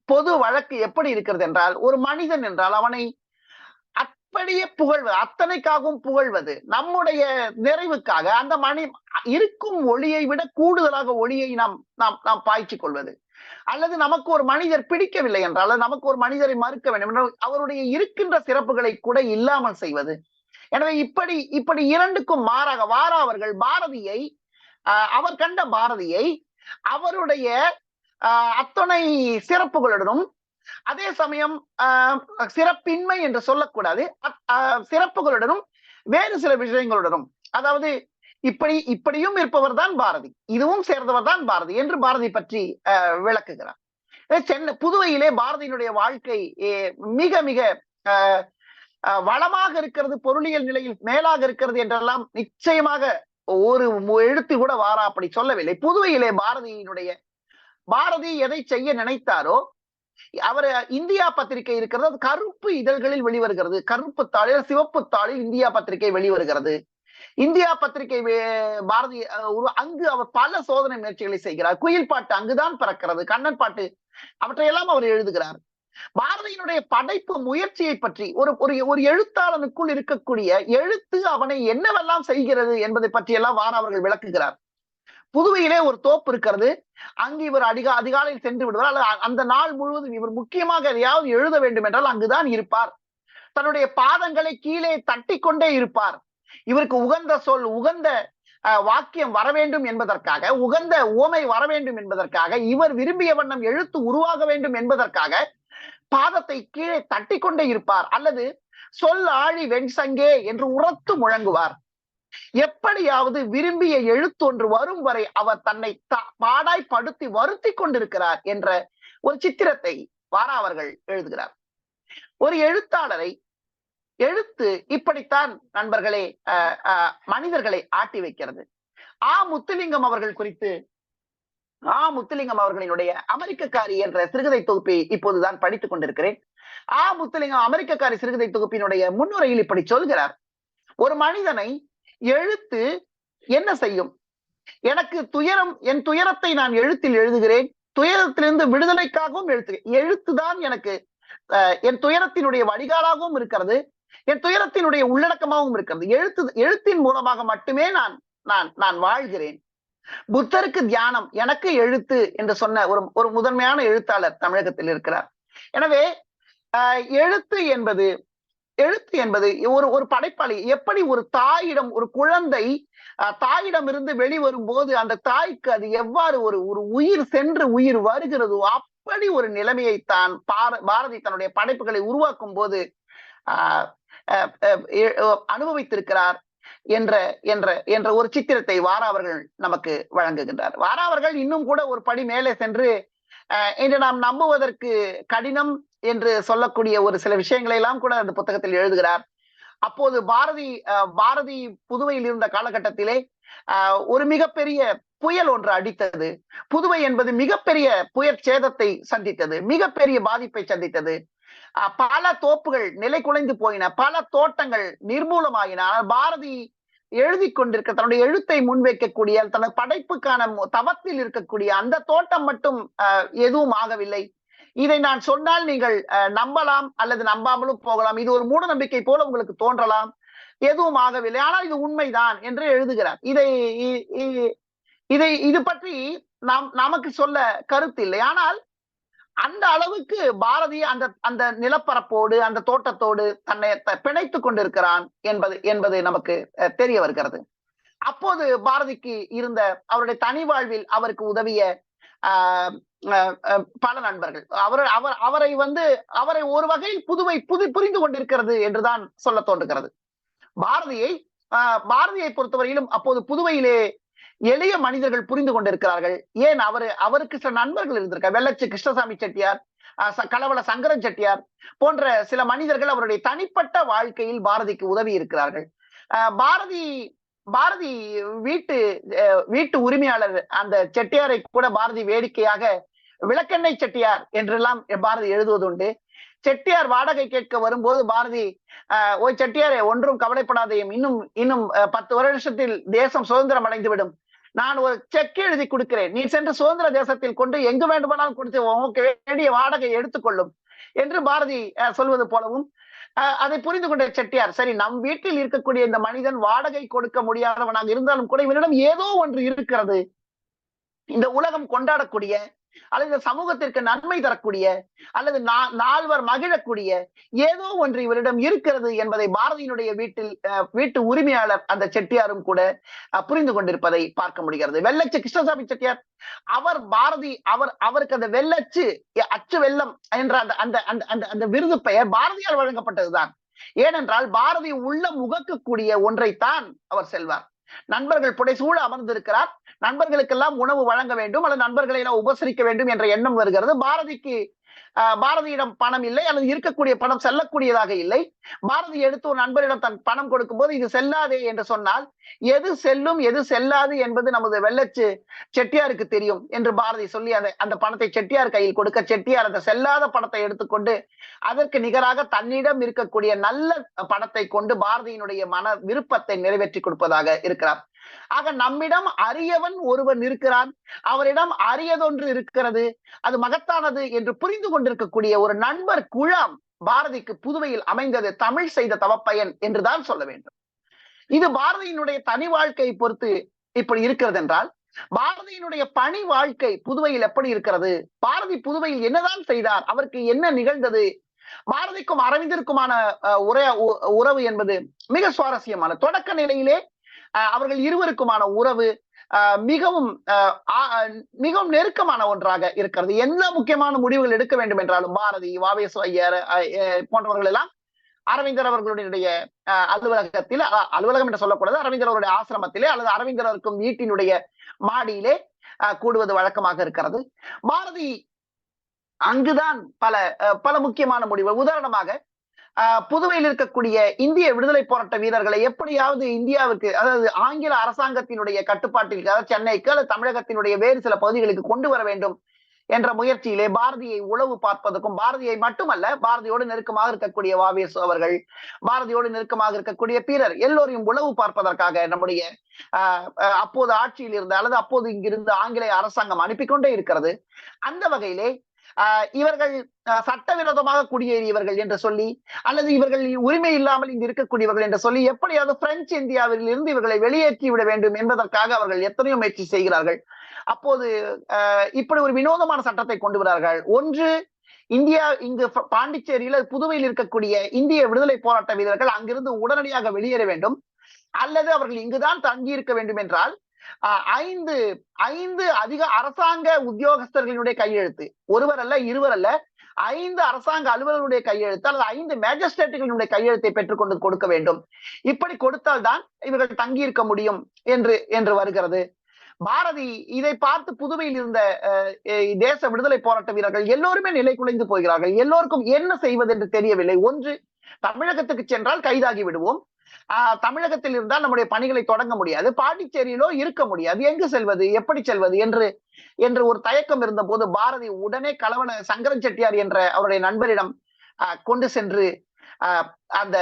பொது வழக்கு எப்படி இருக்கிறது என்றால், ஒரு மனிதன் என்றால் அவனை அப்படியே புகழ்வது, அத்தனைக்காகவும் புகழ்வது, நம்முடைய நிறைவுக்காக அந்த இருக்கும் ஒளியை விட கூடுதலாக ஒளியை நாம் பாய்ச்சிக் கொள்வது, அல்லது நமக்கு ஒரு மனிதர் பிடிக்கவில்லை என்றால் நமக்கு ஒரு மனிதரை மறுக்க வேண்டும் என்றால் அவருடைய இருக்கின்ற சிறப்புகளை கூட இல்லாமல் செய்வது. எனவே இப்படி இரண்டுக்கும் மாறாக வாரா அவர்கள் பாரதியை, அவர் கண்ட பாரதியை அவருடைய அத்தனை சிறப்புகளுடனும், அதே சமயம் சிறப்பின்மை என்று சொல்லக்கூடாது, சிறப்புகளுடனும் வேறு சில விஷயங்களுடனும், அதாவது இப்படியும் இருப்பவர் தான் பாரதி, இதுவும் சேர்ந்தவர் தான் பாரதி என்று பாரதி பற்றி விளக்குகிறார். புதுவையிலே பாரதியினுடைய வாழ்க்கை மிக மிக வளமாக இருக்கிறது, பொருளியல் நிலையில் மேலாக இருக்கிறது என்றெல்லாம் நிச்சயமாக ஒரு எழுத்து கூட வாரா அப்படி சொல்லவில்லை. புதுவையிலே பாரதி எதை செய்ய நினைத்தாரோ, அவர் இந்தியா பத்திரிகை இருக்கிறது, அது கருப்பு இதழ்களில் வெளிவருகிறது, கருப்பு தாளில் சிவப்பு தாளில் இந்தியா பத்திரிகை வெளிவருகிறது. இந்தியா பத்திரிகை பாரதி அங்கு அவர் பல சோதனை முயற்சிகளை செய்கிறார். குயில் பாட்டு அங்குதான் பிறக்கிறது, கண்ணன் பாட்டு, அவற்றையெல்லாம் அவர் எழுதுகிறார். பாரதியினுடைய படைப்பு முயற்சியை பற்றி ஒரு எழுத்தாளனுக்குள் இருக்கக்கூடிய எழுத்து அவனை என்னவெல்லாம் செய்கிறது என்பதை பற்றி எல்லாம் வாரா அவர்கள் விளக்குகிறார். புதுவையிலே ஒரு தோப்பு இருக்கிறது, அங்கு இவர் அதிகாலையில் சென்று விடுவார், அல்லது அந்த நாள் முழுவதும் இவர் முக்கியமாக எதையாவது எழுத வேண்டும் என்றால் அங்குதான் இருப்பார். தன்னுடைய பாதங்களை கீழே தட்டி கொண்டே இருப்பார். இவருக்கு உகந்த சொல், உகந்த வாக்கியம் வர வேண்டும் என்பதற்காக, உகந்த உவமை வர வேண்டும் என்பதற்காக, இவர் விரும்பிய வண்ணம் எழுத்து உருவாக வேண்டும் என்பதற்காக பாதத்தை கீழே தட்டி கொண்டே இருப்பார். அல்லது சொல் ஆழி வெண்சங்கே என்று உரத்து முழங்குவார். எப்படியாவது விரும்பிய எழுத்தொன்று வரும் வரை அவர் தன்னை பாடாய்படுத்தி வருத்தி கொண்டிருக்கிறார் என்ற ஒரு சித்திரத்தை வாரா அவர்கள் எழுதுகிறார். ஒரு எழுத்தாளரை எழுத்து இப்படித்தான் நண்பர்களே மனிதர்களை ஆட்டி வைக்கிறது. முத்துலிங்கம் அவர்கள் குறித்து முத்துலிங்கம் அவர்களினுடைய அமெரிக்கக்காரி என்ற சிறுகதை தொகுப்பை இப்போதுதான் படித்துக் கொண்டிருக்கிறேன். முத்துலிங்கம் அமெரிக்கக்காரி சிறுகதை தொகுப்பினுடைய முன்னுரையில் இப்படி சொல்கிறார்: ஒரு மனிதனை எழுத்து என்ன செய்யும்? எனக்கு துயரம், என் துயரத்தை நான் எழுத்தில் எழுதுகிறேன், துயரத்திலிருந்து விடுதலைக்காகவும் எழுத்துதான் எனக்கு என் துயரத்தினுடைய வடிகாலாகவும் இருக்கிறது, என் துயரத்தினுடைய உள்ளடக்கமாகவும் இருக்கிறது. எழுத்தின் மூலமாக மட்டுமே நான் வாழ்கிறேன். புத்தருக்கு தியானம், எனக்கு எழுத்து என்று சொன்ன ஒரு முதன்மையான எழுத்தாளர் தமிழகத்தில் இருக்கிறார். எனவே எழுத்து என்பது ஒரு படைப்பாளி எப்படி ஒரு தாயிடம், ஒரு குழந்தை தாயிடம் இருந்து வெளிவரும் போது அந்த தாய்க்கு அது எவ்வாறு ஒரு உயிர் சென்று உயிர் வருகிறதோ அப்படி ஒரு நிலைமையை தான் பாரதி தன்னுடைய படைப்புகளை உருவாக்கும் போது அனுபவித்திருக்கிறார் என்ற ஒரு சித்திரத்தை வாரா அவர்கள் நமக்கு வழங்குகின்றார். வாரா அவர்கள் இன்னும் கூட ஒரு படி மேலே சென்று இன்று நாம் நம்புவதற்கு கடினம் என்று சொல்லக்கூடிய ஒரு சில விஷயங்களை எல்லாம் கூட அந்த புத்தகத்தில் எழுதுகிறார். அப்போது பாரதி புதுவையில் இருந்த காலகட்டத்திலே ஒரு மிகப்பெரிய புயல் ஒன்று அடித்தது. புதுவை என்பது மிகப்பெரிய புயல் சேதத்தை சந்தித்தது, மிகப்பெரிய பாதிப்பை சந்தித்தது. பல தோப்புகள் நிலை குலைந்து போயின, பல தோட்டங்கள் நிர்மூலமாயின. பாரதி எழுதி கொண்டிருக்க தன்னுடைய எழுத்தை முன்வைக்கக்கூடிய தனது படைப்புக்கான தவத்தில் இருக்கக்கூடிய அந்த தோட்டம் மட்டும் எதுவும் ஆகவில்லை. இதை நான் சொன்னால் நீங்கள் நம்பலாம் அல்லது நம்பாமலும் போகலாம், இது ஒரு மூட நம்பிக்கை போல உங்களுக்கு தோன்றலாம், எதுவும் ஆகவில்லை, ஆனால் இது உண்மைதான் என்று எழுதுகிறார். இது பற்றி நமக்கு சொல்ல கருத்து இல்லை. ஆனால் அந்த அளவுக்கு பாரதி அந்த நிலப்பரப்போடு அந்த தோட்டத்தோடு தன்னை பிணைத்துக் கொண்டிருக்கிறான் என்பது நமக்கு தெரிய வருகிறது. அப்போது பாரதிக்கு இருந்த அவருடைய தனி வாழ்வில் அவருக்கு உதவிய பல நண்பர்கள் அவரை ஒரு வகையில் புதுவை புரிந்து கொண்டிருக்கிறது என்றுதான் சொல்ல தோன்றுகிறது. பாரதியை பொறுத்தவரையிலும் அப்போது புதுவையிலே எளிய மனிதர்கள் புரிந்து கொண்டிருக்கிறார்கள். ஏன் அவருக்கு சில நண்பர்கள் இருந்திருக்கார். வெள்ளச்சி கிருஷ்ணசாமி செட்டியார், களவள சங்கரன் செட்டியார் போன்ற சில மனிதர்கள் அவருடைய தனிப்பட்ட வாழ்க்கையில் பாரதிக்கு உதவி இருக்கிறார்கள். பாரதி வீட்டு உரிமையாளர் அந்த செட்டியாரை கூட பாரதி வேடிக்கையாக விளக்கெண்ணெய் செட்டியார் என்றெல்லாம் பாரதி எழுதுவதுண்டு. செட்டியார் வாடகை கேட்க வரும்போது பாரதி, ஓய் செட்டியாரே, ஒன்றும் கவலைப்படாதையும், இன்னும் 10 வருஷத்தில் தேசம் சுதந்திரம் அடைந்துவிடும், நான் ஒரு செக் எழுதி கொடுக்கிறேன், நீ சென்று சுதந்திர தேசத்தில் கொண்டு எங்கு வேண்டுமானாலும் கொடுத்து உனக்கு வேண்டிய வாடகை எடுத்துக்கொள்ளும் என்று பாரதி சொல்வது போலவும், அதை புரிந்து கொண்ட செட்டியார், சரி நம் வீட்டில் இருக்கக்கூடிய இந்த மனிதன் வாடகை கொடுக்க முடியாதவனாக இருந்தாலும் கூட இவனிடம் ஏதோ ஒன்று இருக்கிறது, இந்த உலகம் கொண்டாடக்கூடிய அல்லது சமூகத்திற்கு நன்மை தரக்கூடிய அல்லது நால்வர் மகிழக்கூடிய ஏதோ ஒன்று இவரிடம் இருக்கிறது என்பதை பாரதியினுடைய வீட்டு உரிமையாளர் அந்த செட்டியாரும் கூட புரிந்து கொண்டிருப்பதை பார்க்க முடிகிறது. வெள்ளச்சு கிருஷ்ணசாமி செட்டியார் அவருக்கு அந்த வெள்ளச்சு அச்சு வெள்ளம் என்ற அந்த விருது பெயர் பாரதியால் வழங்கப்பட்டதுதான். ஏனென்றால் பாரதி உள்ள முகக்கக்கூடிய ஒன்றைத்தான் அவர் செல்வார். நண்பர்கள் புடைசூழ அமர்ந்திருக்கிறார், நண்பர்களுக்கெல்லாம் உணவு வழங்க வேண்டும் அல்லது நண்பர்களை எல்லாம் உபசரிக்க வேண்டும் என்ற எண்ணம் வருகிறது. பாரதியிடம் பணம் இல்லை அல்லது இருக்கக்கூடிய பணம் செல்லக்கூடியதாக இல்லை. பாரதி எடுத்து ஒரு நண்பரிடம் தன் பணம் கொடுக்கும் போது இது செல்லாதே என்று சொன்னால் எது செல்லும் எது செல்லாது என்பது நமது வெள்ளச்சு செட்டியாருக்கு தெரியும் என்று பாரதி சொல்லி அந்த பணத்தை செட்டியார் கையில் கொடுக்க, செட்டியார் அந்த செல்லாத பணத்தை எடுத்துக்கொண்டு அதற்கு நிகராக தன்னிடம் இருக்கக்கூடிய நல்ல பணத்தை கொண்டு பாரதியினுடைய மன விருப்பத்தை நிறைவேற்றி கொடுப்பதாக இருக்கிறார். ஆக நம்மிடம் அரியவன் ஒருவன் இருக்கிறான், அவரிடம் அரியதொன்று இருக்கிறது, அது மகத்தானது என்று புரிந்து கொண்டிருக்கக்கூடிய ஒரு நண்பர் குழாம் பாரதிக்கு புதுவையில் அமைந்தது தமிழ் செய்த தவப்பயன் என்றுதான் சொல்ல வேண்டும். இது பாரதியினுடைய தனி வாழ்க்கையை பொறுத்து இப்படி இருக்கிறது என்றால், பாரதியினுடைய பணி வாழ்க்கை புதுவையில் எப்படி இருக்கிறது, பாரதி புதுவையில் என்னதான் செய்தார், அவருக்கு என்ன நிகழ்ந்தது, பாரதிக்கும் அரவிந்தருக்குமான உறவு என்பது மிக சுவாரஸ்யமான தொடக்க நிலையிலே அவர்கள் இருவருக்குமான உறவு மிகவும் நெருக்கமான ஒன்றாக இருக்கிறது. என்ன முக்கியமான முடிவுகள் எடுக்க வேண்டும் என்றாலும் பாரதி, வாவேசு ஐயர் போன்றவர்கள் எல்லாம் அரவிந்தர் அவர்களுடைய அலுவலகத்தில், அலுவலகம் என்று சொல்லக்கூடாது, அரவிந்தர் அவருடைய ஆசிரமத்திலே அல்லது அரவிந்தர் இருக்கும் வீட்டினுடைய மாடியிலே கூடுவது வழக்கமாக இருக்கிறது. பாரதி அங்குதான் பல பல முக்கியமான முடிவு, உதாரணமாக புதுவையில் இருக்கக்கூடிய இந்திய விடுதலை போராட்ட வீரர்களை எப்படியாவது இந்தியாவுக்கு, அதாவது ஆங்கில அரசாங்கத்தினுடைய கட்டுப்பாட்டில், அதாவது சென்னைக்கு அல்லது தமிழகத்தினுடைய வேறு சில பகுதிகளுக்கு கொண்டு வர வேண்டும் என்ற முயற்சியிலே பாரதியை உளவு பார்ப்பதற்கும், பாரதியை மட்டுமல்ல, பாரதியோடு நெருக்கமாக இருக்கக்கூடிய வாவேசு அவர்கள், பாரதியோடு நெருக்கமாக இருக்கக்கூடிய பிறர் எல்லோரையும் உளவு பார்ப்பதற்காக நம்முடைய அப்போது ஆட்சியில் இருந்த அல்லது அப்போது இங்கிருந்து ஆங்கிலேய அரசாங்கம் அனுப்பி கொண்டே இருக்கிறது. அந்த வகையிலே இவர்கள் சட்டவிரோதமாக குடியேறியவர்கள் என்று சொல்லி, அல்லது இவர்கள் உரிமை இல்லாமல் இங்கு இருக்கக்கூடியவர்கள் என்று சொல்லி, எப்படியாவது பிரெஞ்சு இந்தியாவில் இருந்து இவர்களை வெளியேற்றி விட வேண்டும் என்பதற்காக அவர்கள் எத்தனையோ முயற்சி செய்கிறார்கள். அப்போது இப்படி ஒரு வினோதமான சட்டத்தை கொண்டு வரார்கள். ஒன்று, இந்தியா இங்கு பாண்டிச்சேரியில புதுவையில் இருக்கக்கூடிய இந்திய விடுதலை போராட்ட வீரர்கள் அங்கிருந்து உடனடியாக வெளியேற வேண்டும், அல்லது அவர்கள் இங்குதான் தங்கி இருக்க வேண்டும் என்றால் 5 அதிக அரசாங்க உத்தியோகஸ்தர்களுடைய கையெழுத்து, ஒருவர் அல்ல, இருவர் அல்ல, 5 அரசாங்க அலுவலர்களுடைய கையெழுத்து அல்லது 5 மேஜிஸ்ட்ரேட்டுகளுடைய கையெழுத்தை பெற்றுக்கொண்டு கொடுக்க வேண்டும். இப்படி கொடுத்தால் தான் இவர்கள் தங்கி இருக்க முடியும் என்று வருகிறது. பாரதி இதை பார்த்து புதுவையில் இருந்த தேச விடுதலை போராட்ட வீரர்கள் எல்லோருமே நிலை குலைந்து போகிறார்கள். எல்லோருக்கும் என்ன செய்வது என்று தெரியவில்லை. ஒன்று, தமிழகத்துக்கு சென்றால் கைதாகி விடுவோம், தமிழகத்தில் இருந்தால் நம்முடைய பணிகளை தொடங்க முடியாது, பாண்டிச்சேரியிலோ இருக்க முடியாது, எங்கு செல்வது, எப்படி செல்வது என்று ஒரு தயக்கம் இருந்த போது பாரதி உடனே கலவன சங்கரன் செட்டியார் என்ற அவருடைய நண்பரிடம் கொண்டு சென்று அந்த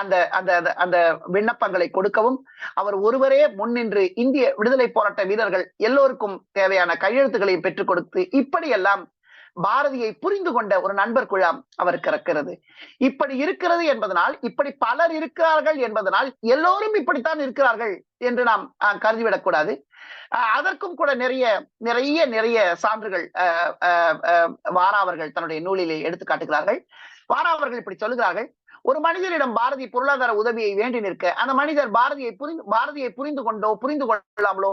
அந்த அந்த அந்த விண்ணப்பங்களை கொடுக்கவும், அவர் ஒருவரே முன்னின்று இந்திய விடுதலை போராட்ட வீரர்கள் எல்லோருக்கும் தேவையான கையெழுத்துக்களை பெற்றுக் கொடுத்து, இப்படியெல்லாம் பாரதியை புரிந்து கொண்ட ஒரு நண்பர் குழாம் அவருக்கு இருக்கிறது. இப்படி இருக்கிறது என்பதனால், இப்படி பலர் இருக்கிறார்கள் என்பதனால் எல்லோரும் இப்படித்தான் இருக்கிறார்கள் என்று நாம் கருதிவிடக் கூடாது. அதற்கும் கூட நிறைய நிறைய நிறைய சான்றுகள் வாரா அவர்கள் தன்னுடைய நூலிலே எடுத்து காட்டுகிறார்கள். வாரா அவர்கள் இப்படி சொல்லுகிறார்கள், ஒரு மனிதரிடம் பாரதி பொருளாதார உதவியை வேண்டி நிற்க, அந்த மனிதர் பாரதியை புரிந்து கொண்டோ புரிந்து கொள்ளாமலோ,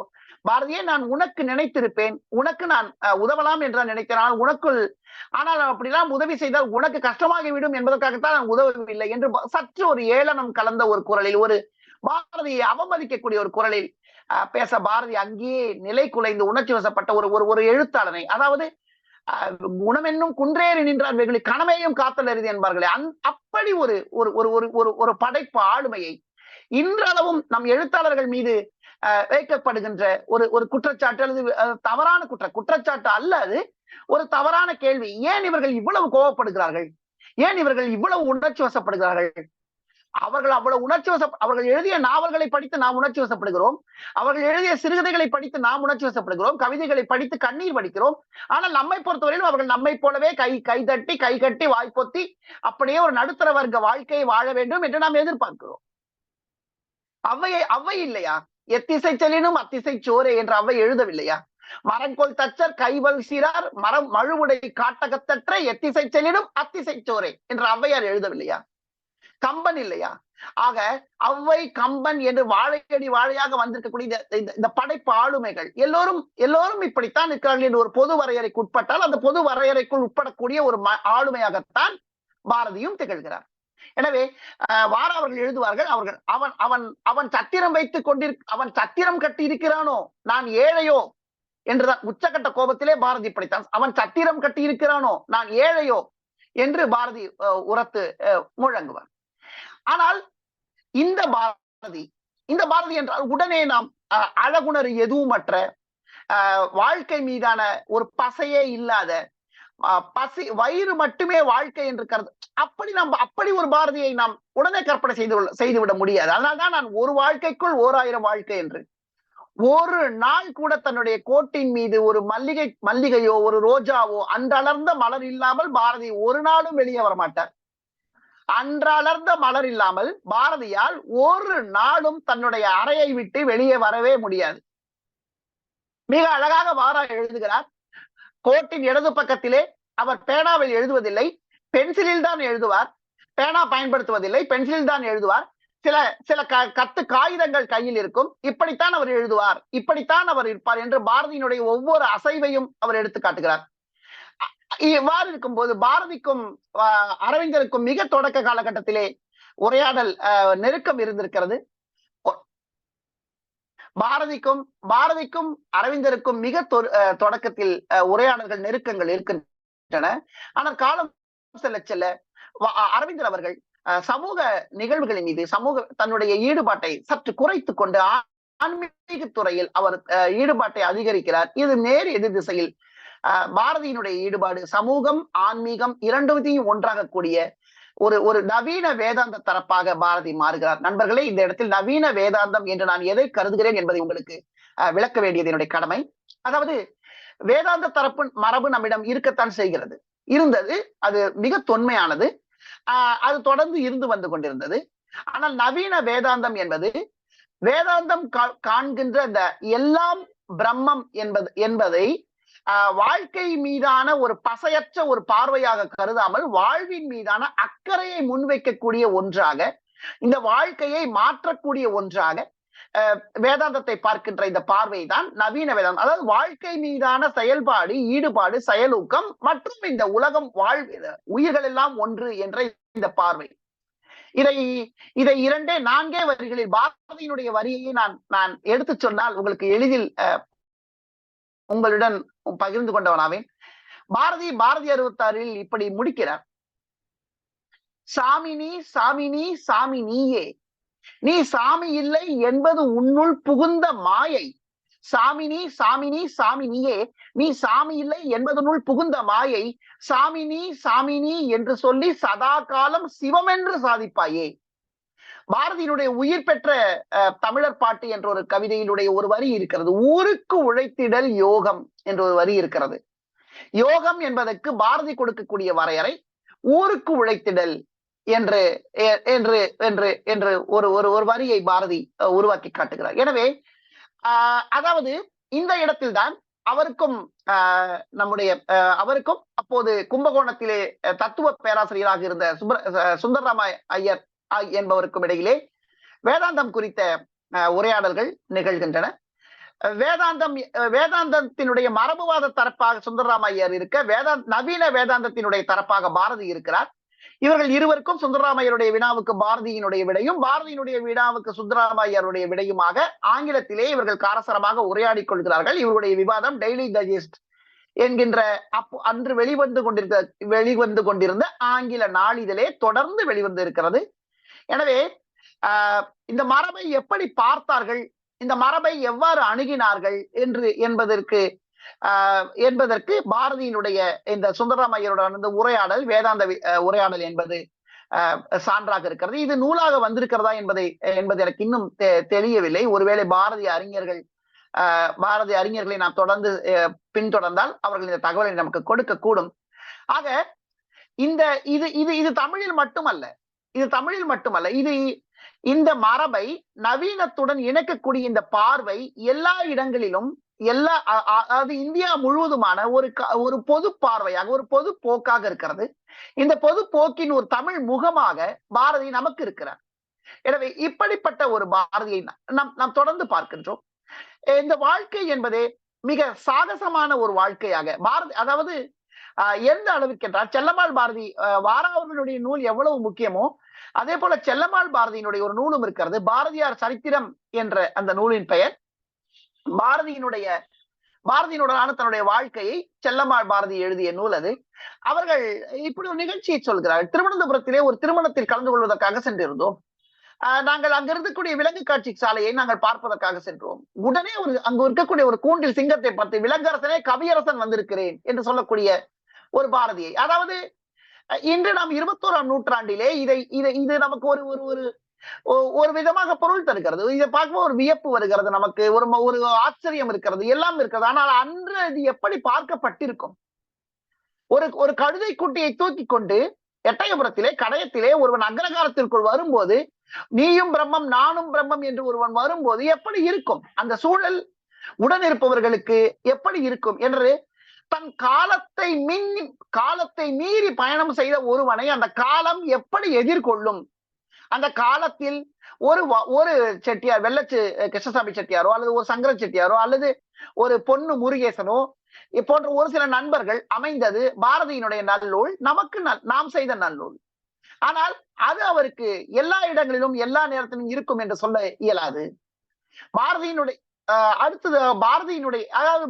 பாரதியே நான் உனக்கு நினைத்திருப்பேன், உனக்கு நான் உதவலாம் என்று நினைக்கிறேன், உனக்குள் ஆனால் அப்படிலாம் உதவி செய்தால் உனக்கு கஷ்டமாகிவிடும் என்பதற்காகத்தான் நான் உதவவில்லை என்று சற்று ஒரு ஏளனம் கலந்த ஒரு குரலில், ஒரு பாரதியை அவமதிக்கக்கூடிய ஒரு குரலில் பேச பாரதி அங்கேயே நிலை குலைந்து உணர்ச்சி வசப்பட்ட ஒரு எழுத்தாளனை, அதாவது குணமென்னும் குன்றேறி நின்றார் வெகுளி கணமையும் காத்தல் அரிது என்பார்களே, அப்படி ஒரு படைப்பு ஆளுமையை இன்றளவும் நம் எழுத்தாளர்கள் மீது வைக்கப்படுகின்ற ஒரு குற்றச்சாட்டு அல்லது தவறான குற்றச்சாட்டு அல்ல, அது ஒரு தவறான கேள்வி. ஏன் இவர்கள் இவ்வளவு கோபப்படுகிறார்கள்? ஏன் இவர்கள் இவ்வளவு உணர்ச்சி வசப்படுகிறார்கள்? அவர்கள் அவ்வளவு அவர்கள் எழுதிய நாவல்களை படித்து நாம் உணர்ச்சி வசப்படுகிறோம், அவர்கள் எழுதிய சிறுகதைகளை படித்து நாம் உணர்ச்சி வசப்படுகிறோம், கவிதைகளை படித்து கண்ணீர் வடிக்கிறோம். ஆனால் நம்மை பொறுத்தவரையிலும் அவர்கள் நம்மை போலவே கை கட்டி வாய்ப்பொத்தி அப்படியே ஒரு நடுத்தர வர்க்க வாழ்க்கையை வாழ வேண்டும் என்று நாம் எதிர்பார்க்கிறோம். அவ்வை இல்லையா? எத்திசை செல்லினும் அத்திசை சோரே என்று அவ்வை எழுதவில்லையா? மரங்கொள் தச்சர் கைவல் சீரார் மரம் மழுவுடை காட்டகத்தற்ற எத்திசை செல்லினும் அத்திசை சோரே என்று ஔவையார் எழுதவில்லையா? கம்பன் இல்லையா? ஆக அவ்வை, கம்பன் என்று வாழையடி வாழையாக வந்திருக்கக்கூடிய இந்த படைப்பு ஆளுமைகள் எல்லோரும் இப்படித்தான் இருக்கிறார்கள் என்று ஒரு பொது வரையறைக்கு உட்பட்டால், அந்த பொது வரையறைக்குள் உட்படக்கூடிய ஒரு ஆளுமையாகத்தான் பாரதியும் திகழ்கிறார். எனவே வாரா அவர்கள் எழுதுவார்கள், அவன் சத்திரம் வைத்துக் அவன் சத்திரம் கட்டி இருக்கிறானோ நான் ஏழையோ என்றுதான் உச்சகட்ட கோபத்திலே பாரதி இப்படித்தான், அவன் சத்திரம் கட்டி இருக்கிறானோ நான் ஏழையோ என்று பாரதி உரத்து முழங்குவார். ஆனால் இந்த பாரதி என்றால் உடனே நாம் அழகுணர் எதுவுமற்ற, வாழ்க்கை மீதான ஒரு பசையே இல்லாத, வயிறு மட்டுமே வாழ்க்கை என்று அப்படி ஒரு பாரதியை நாம் உடனே கற்பனை செய்துவிட முடியாது. அதனால்தான் நான் ஒரு வாழ்க்கைக்குள் 1000 வாழ்க்கை என்று, ஒரு நாள் கூட தன்னுடைய கோட்டின் மீது ஒரு மல்லிகையோ ஒரு ரோஜாவோ அன்றளர்ந்த மலர் இல்லாமல் பாரதி ஒரு நாளும் வெளியே வரமாட்டார். அன்றளர்ந்த மலர் இல்லாமல் பாரதியால் ஒரு நாளும் தன்னுடைய அறையை விட்டு வெளியே வரவே முடியாது. மிக அழகாக வாரா எழுதுகிறார். கோட்டின் இடது பக்கத்திலே அவர் பேனாவில் எழுதுவதில்லை, பென்சிலில் தான் எழுதுவார். பேனா பயன்படுத்துவதில்லை, பென்சிலில் தான் எழுதுவார். சில கத்து காகிதங்கள் கையில் இருக்கும். இப்படித்தான் அவர் எழுதுவார், இப்படித்தான் அவர் இருப்பார் என்று பாரதியினுடைய ஒவ்வொரு அசைவையும் அவர் எடுத்து காட்டுகிறார். இவ்வாறு இருக்கும்போது பாரதிக்கும் அரவிந்தருக்கும் மிக தொடக்க காலகட்டத்திலே உரையாடல் நெருக்கம் இருந்திருக்கிறது. பாரதிக்கும் அரவிந்தருக்கும் மிக தொடக்கத்தில் உரையாடல்கள் நெருக்கங்கள் இருக்கின்றன. ஆனால் காலம் செல்ல செல்ல அரவிந்தர் அவர்கள் சமூக நிகழ்வுகளின் மீது தன்னுடைய ஈடுபாட்டை சற்று குறைத்து கொண்டு ஆன்மீக துறையில் அவர் ஈடுபாட்டை அதிகரிக்கிறார். இது நேர் எதிர் திசையில் பாரதியினுடைய ஈடுபாடு சமூகம் ஆன்மீகம் இரண்டுத்தையும் ஒன்றாக கூடிய ஒரு நவீன வேதாந்த தரப்பாக பாரதி மாறுகிறார். நண்பர்களே, இந்த இடத்தில் நவீன வேதாந்தம் என்று நான் எதை கருதுகிறேன் என்பதை உங்களுக்கு விளக்க வேண்டியது என்னுடைய கடமை. அதாவது வேதாந்த தரப்பு மரபு நம்மிடம் இருக்கத்தான் செய்கிறது, இருந்தது, அது மிக தொன்மையானது, அது தொடர்ந்து இருந்து வந்து கொண்டிருந்தது. ஆனால் நவீன வேதாந்தம் என்பது வேதாந்தம் காண்கின்ற இந்த எல்லாம் பிரம்மம் என்பதை வாழ்க்கை மீதான ஒரு பசையற்ற ஒரு பார்வையாக கருதாமல் வாழ்வின் மீதான அக்கறையை முன்வைக்கக்கூடிய ஒன்றாக, இந்த வாழ்க்கையை மாற்றக்கூடிய ஒன்றாக வேதாந்தத்தை பார்க்கின்ற இந்த பார்வை தான் நவீன வேதாந்தம். அதாவது வாழ்க்கை மீதான செயல்பாடு, ஈடுபாடு, செயலூக்கம் மற்றும் இந்த உலகம் உயிர்கள் எல்லாம் ஒன்று என்ற இந்த பார்வை. இதை 4 வரிகளில் பாரதியினுடைய வரியை நான் எடுத்து சொன்னால் உங்களுக்கு எளிதில் உங்களுடன் பகிர்ந்து கொண்டவனாவேன். பாரதி 66 இப்படி முடிக்கிறார். சாமினி சாமினி சாமி நீயே, நீ சாமி இல்லை என்பது உன்னுள் புகுந்த மாயை. சாமினி சாமினி சாமி நீயே, நீ சாமி இல்லை என்பதனுள் புகுந்த மாயை. சாமினி சாமினி என்று சொல்லி சதா காலம் சிவம் என்று சாதிப்பாயே. பாரதியினுடைய உயிர் பெற்ற தமிழர் பாட்டு என்ற ஒரு கவிதையினுடைய ஒரு வரி இருக்கிறது. ஊருக்கு உழைத்திடல் யோகம் என்ற ஒரு வரி இருக்கிறது. யோகம் என்பதற்கு பாரதி கொடுக்கக்கூடிய வரையறை ஊருக்கு உழைத்திடல் என்று என்று என்று என்று ஒரு வரியை பாரதி உருவாக்கி காட்டுகிறார். எனவே அதாவது இந்த இடத்தில்தான் அவருக்கும் அவருக்கும் அப்போது கும்பகோணத்திலே தத்துவ பேராசிரியராக இருந்த சுந்தரராம ஐயர் என்பவருக்கும் இடையிலே வேதாந்தம் குறித்த உரையாடல்கள் நிகழ்கின்றன. வேதாந்தத்தினுடைய மரபுவாத தரப்பாக சுந்தரராம ஐயர் இருக்க, நவீன வேதாந்தத்தினுடைய தரப்பாக பாரதி இருக்கிறார். இவர்கள் இருவருக்கும் சுந்தரராமையருடைய வினாவுக்கு பாரதியினுடைய விடையும், பாரதியினுடைய வினாவுக்கு சுந்தரராமையருடைய விடையுமாக ஆங்கிலத்திலே இவர்கள் காரசரமாக உரையாடிக் கொள்கிறார்கள். இவருடைய விவாதம் டெய்லி டைஜஸ்ட் என்கின்ற அன்று வெளிவந்து கொண்டிருந்த ஆங்கில நாளிதழே தொடர்ந்து வெளிவந்து இருக்கிறது. எனவே இந்த மரபை எப்படி பார்த்தார்கள், இந்த மரபை எவ்வாறு அணுகினார்கள் என்பதற்கு பாரதியினுடைய இந்த சுந்தரராமையருடன் இந்த உரையாடல், வேதாந்த உரையாடல் என்பது சான்றாக இருக்கிறது. இது நூலாக வந்திருக்கிறதா என்பது எனக்கு இன்னும் தெரியவில்லை. ஒருவேளை பாரதி அறிஞர்களை நாம் தொடர்ந்து பின்தொடர்ந்தால் அவர்கள் இந்த தகவலை நமக்கு கொடுக்க கூடும். ஆக இது தமிழில் மட்டுமல்ல, இந்த மரபை நவீனத்துடன் இணைக்கக்கூடிய இந்த பார்வை எல்லா இடங்களிலும், அதாவது இந்தியா முழுவதுமான ஒரு பொது பார்வையாக, ஒரு பொது போக்காக இருக்கிறது. இந்த பொது போக்கின் ஒரு தமிழ் முகமாக பாரதி நமக்கு இருக்கிறார். எனவே இப்படிப்பட்ட ஒரு பாரதியை நாம் தொடர்ந்து பார்க்கின்றோம். இந்த வாழ்க்கை என்பதே மிக சாகசமான ஒரு வாழ்க்கையாக பாரதி, அதாவது எந்த அளவிற்கு என்றால் செல்லம்மாள் பாரதி வாராவர்களுடைய நூல் எவ்வளவு முக்கியமோ அதே போல செல்லம்மாள் பாரதியினுடைய ஒரு நூலும் இருக்கிறது. பாரதியார் சரித்திரம் என்ற அந்த நூலின் பெயர். பாரதியினுடனான தன்னுடைய வாழ்க்கையை செல்லம்மாள் பாரதி எழுதிய நூல் அது. அவர்கள் இப்படி ஒரு நிகழ்ச்சியை சொல்கிறார்கள். திருவனந்தபுரத்திலே ஒரு திருமணத்தில் கலந்து கொள்வதற்காக சென்றிருந்தோம். நாங்கள் அங்க இருக்கக்கூடிய விலங்கு காட்சி சாலையை நாங்கள் பார்ப்பதற்காக சென்றோம். உடனே அங்கு இருக்கக்கூடிய ஒரு கூண்டில் சிங்கத்தை பார்த்து, விலங்கரசனே கவியரசன் வந்திருக்கிறேன் என்று சொல்லக்கூடிய ஒரு பாரதியை, அதாவது இன்று நாம் 21ஆம் நூற்றாண்டிலே இது நமக்கு ஒரு விதமாக பொருள் தருகிறது. இதை பார்க்கும்போது ஒரு வியப்பு வருகிறது, நமக்கு ஒரு ஆச்சரியம் இருக்கிறது, எல்லாம் இருக்கிறது. ஆனால் அன்று இது எப்படி பார்க்கப்பட்டிருக்கும்? ஒரு கழுதை குட்டியை தூக்கி கொண்டு எட்டயபுரத்திலே கடையத்திலே ஒருவன் அக்ரகாரத்திற்குள் வரும்போது, நீயும் பிரம்மம் நானும் பிரம்மம் என்று ஒருவன் வரும்போது எப்படி இருக்கும்? அந்த சூழல் உடன் இருப்பவர்களுக்கு எப்படி இருக்கும் என்று தன் காலத்தை மீறி பயணம் செய்த ஒருவனை அந்த காலம் எப்படி எதிர்கொள்ளும்? அந்த காலத்தில் ஒரு செட்டியார், வெள்ளச்சு கிருஷ்ணசாமி செட்டியாரோ அல்லது ஒரு சங்கர செட்டியாரோ அல்லது ஒரு பொன்னு முருகேசனோ போன்ற ஒரு சில நண்பர்கள் அமைந்தது பாரதியினுடைய நல்லூல், நாம் செய்த நல்லூல். ஆனால் அது அவருக்கு எல்லா இடங்களிலும் எல்லா நேரத்திலும் இருக்கும் என்று சொல்ல இயலாது. பாரதியினுடைய அடுத்தது பாரதியினுடைய, அதாவது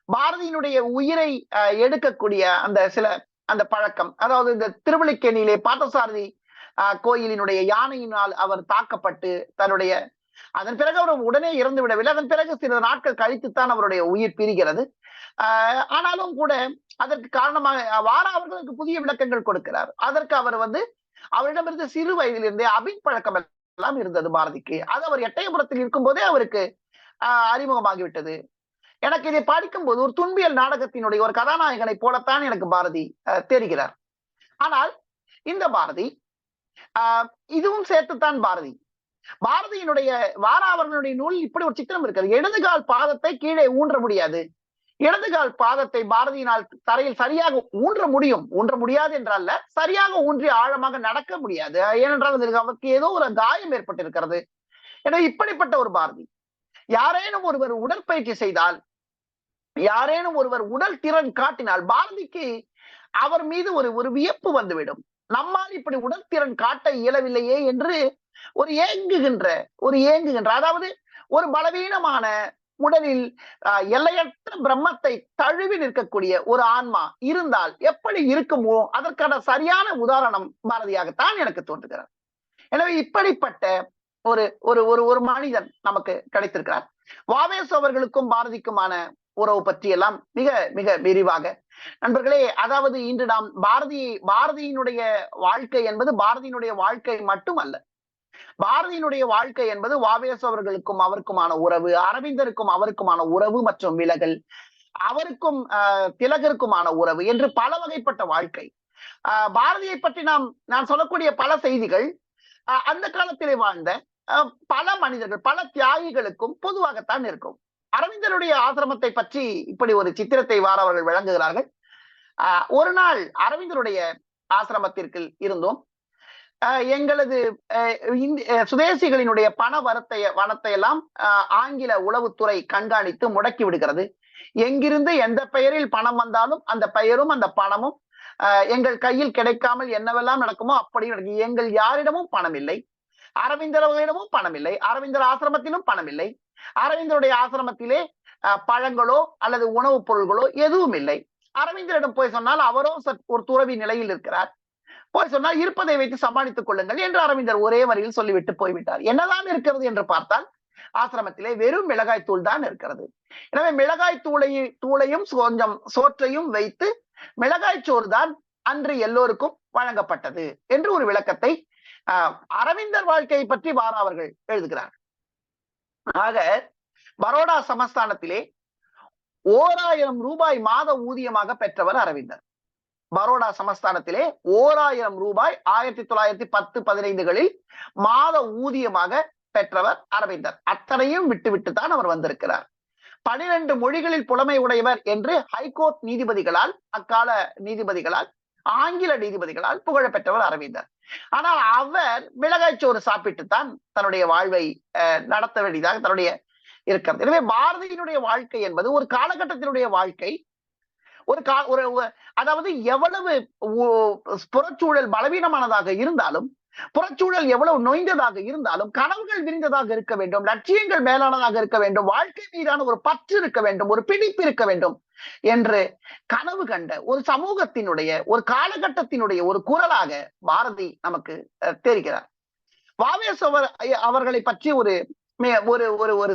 பாரதியினுடைய உயிரை எடுக்கக்கூடிய அந்த பழக்கம், அதாவது இந்த திருவல்லிக்கேணியிலே பார்த்தசாரதி கோயிலினுடைய யானையினால் அவர் தாக்கப்பட்டு அதன் பிறகு அவர் உடனே இறந்து விடவில்லை. அதன் பிறகு சில நாட்கள் கழித்துத்தான் அவருடைய உயிர் பிரிகிறது. ஆனாலும் கூட அதற்கு காரணமாக வாரா அவர்களுக்கு புதிய விளக்கங்கள் கொடுக்கிறார். அதற்கு அவர் அவரிடமிருந்து சிறு வயதிலிருந்தே அபின் பழக்கம் எல்லாம் இருந்தது பாரதிக்கு. அது அவர் எட்டயபுரத்தில் இருக்கும் போதே அவருக்கு அறிமுகமாகிவிட்டது. எனக்கு இதை படிக்கும் போது ஒரு துன்பியல் நாடகத்தினுடைய ஒரு கதாநாயகனை போலத்தான் எனக்கு பாரதி தெரிகிறார். ஆனால் இந்த பாரதி இதுவும் சேர்த்துத்தான் பாரதியினுடைய வாரா அவர்களுடைய நூல் இப்படி ஒரு சித்திரம் இருக்கிறது. இடதுகால் பாதத்தை கீழே ஊன்ற முடியாது. இடதுகால் பாதத்தை பாரதியினால் தரையில் சரியாக ஊன்ற முடியாது என்றால் சரியாக ஊன்றி ஆழமாக நடக்க முடியாது. ஏனென்றால் அவருக்கு ஏதோ ஒரு காயம் ஏற்பட்டிருக்கிறது. எனவே இப்படிப்பட்ட ஒரு பாரதி, யாரேனும் ஒருவர் உடற்பயிற்சி செய்தால், யாரேனும் ஒருவர் உடல் திறன் காட்டினால் பாரதிக்கு அவர் மீது ஒரு வியப்பு வந்துவிடும். நம்மால் இப்படி உடல் திறன் காட்ட இயலவில்லையே என்று ஒரு ஏங்குகின்ற அதாவது ஒரு பலவீனமான உடலில் எல்லையற்ற பிரம்மத்தை தழுவி நிற்கக்கூடிய ஒரு ஆன்மா இருந்தால் எப்படி இருக்குமோ அதற்கான சரியான உதாரணம் பாரதியாகத்தான் எனக்கு தோன்றுகிறார். எனவே இப்படிப்பட்ட ஒரு மனிதன் நமக்கு கிடைத்திருக்கிறார். வாவேசு அவர்களுக்கும் பாரதிக்குமான உறவு பற்றி எல்லாம் மிக மிக விரிவாக நண்பர்களே, அதாவது இன்று நாம் பாரதியினுடைய வாழ்க்கை என்பது பாரதியினுடைய வாழ்க்கை மட்டுமல்ல. பாரதியினுடைய வாழ்க்கை என்பது வாவேசு அவர்களுக்கும் அவருக்குமான உறவு, அரவிந்தருக்கும் அவருக்குமான உறவு மற்றும் விலகல், அவருக்கும் திலகருக்குமான உறவு என்று பல வகைப்பட்ட வாழ்க்கை. பாரதியை பற்றி நான் சொல்லக்கூடிய பல செய்திகள் அந்த காலத்திலே வாழ்ந்த பல மனிதர்கள், பல தியாகிகளுக்கும் பொதுவாகத்தான் இருக்கும். அரவிந்தருடைய ஆசிரமத்தை பற்றி இப்படி ஒரு சித்திரத்தை அவர்கள் விளங்குகிறார்கள். ஒரு நாள் அரவிந்தருடைய ஆசிரமத்திற்கு இருந்தோம். எங்களது சுதேசிகளினுடைய பண வனத்தை எல்லாம் ஆங்கில உளவுத்துறை கண்காணித்து முடக்கி விடுகிறது. எங்கிருந்து எந்த பெயரில் பணம் வந்தாலும் அந்த பெயரும் அந்த பணமும் எங்கள் கையில் கிடைக்காமல் என்னவெல்லாம் நடக்குமோ அப்படி நடக்கும். எங்கள் யாரிடமும் பணம் இல்லை, அரவிந்தரிடமும் பணம் இல்லை, அரவிந்தர் ஆசிரமத்திலும் பணம் இல்லை, அரவிந்தருடைய ஆசிரமத்திலே பழங்களோ அல்லது உணவுப் பொருள்களோ எதுவும் இல்லை. அரவிந்தரிடம் போய் சொன்னால் அவரோ ஒரு துறவி நிலையில் இருக்கிறார். போய் சொன்னால் இருப்பதை வைத்து சமாளித்துக் கொள்ளுங்கள் என்று அரவிந்தர் ஒரே வரியில் சொல்லிவிட்டு போய்விட்டார். என்னதான் இருக்கிறது என்று பார்த்தால் ஆசிரமத்திலே வெறும் மிளகாய் தூள் தான் இருக்கிறது. எனவே மிளகாய் தூளையும் கொஞ்சம் சோற்றையும் வைத்து மிளகாய் சோறு தான் அன்று எல்லோருக்கும் வழங்கப்பட்டது என்று ஒரு விளக்கத்தை அரவிந்தர் வாழ்க்கையை பற்றி வாரா அவர்கள் எழுதுகிறார். ஆக பரோடா சமஸ்தானத்திலே 1000 ரூபாய் மாத ஊதியமாக பெற்றவர் அரவிந்தர். பரோடா சமஸ்தானத்திலே 1000 ரூபாய் 1910-15களில் மாத ஊதியமாக பெற்றவர் அரவிந்தர். அத்தனையும் விட்டு தான் அவர் வந்திருக்கிறார். 12 மொழிகளில் புலமை உடையவர் என்று ஹைகோர்ட் நீதிபதிகளால், அக்கால நீதிபதிகளால், ஆங்கில நீதிபதிகளால் புகழ பெற்றவர் அரவிந்தர். ஆனால் அவர் மிளகாய் சோறு சாப்பிட்டுத்தான் தன்னுடைய வாழ்வை நடத்த வேண்டியதாக இருக்கிறது. எனவே பாரதியினுடைய வாழ்க்கை என்பது ஒரு காலகட்டத்தினுடைய வாழ்க்கை. அதாவது எவ்வளவு புறச்சூழல் பலவீனமானதாக இருந்தாலும், புறச்சூழல் எவ்வளவு நொய்ந்ததாக இருந்தாலும், கனவுகள் விரிந்ததாக இருக்க வேண்டும், லட்சியங்கள் மேலானதாக இருக்க வேண்டும், வாழ்க்கை மீதான ஒரு பற்று இருக்க வேண்டும், ஒரு பிடிப்பு இருக்க வேண்டும் என்று கனவு கண்ட ஒரு சமூகத்தினுடைய, ஒரு காலகட்டத்தினுடைய ஒரு குரலாக பாரதி நமக்கு தெரிகிறார். வாவேசு அவர்களை பற்றி ஒரு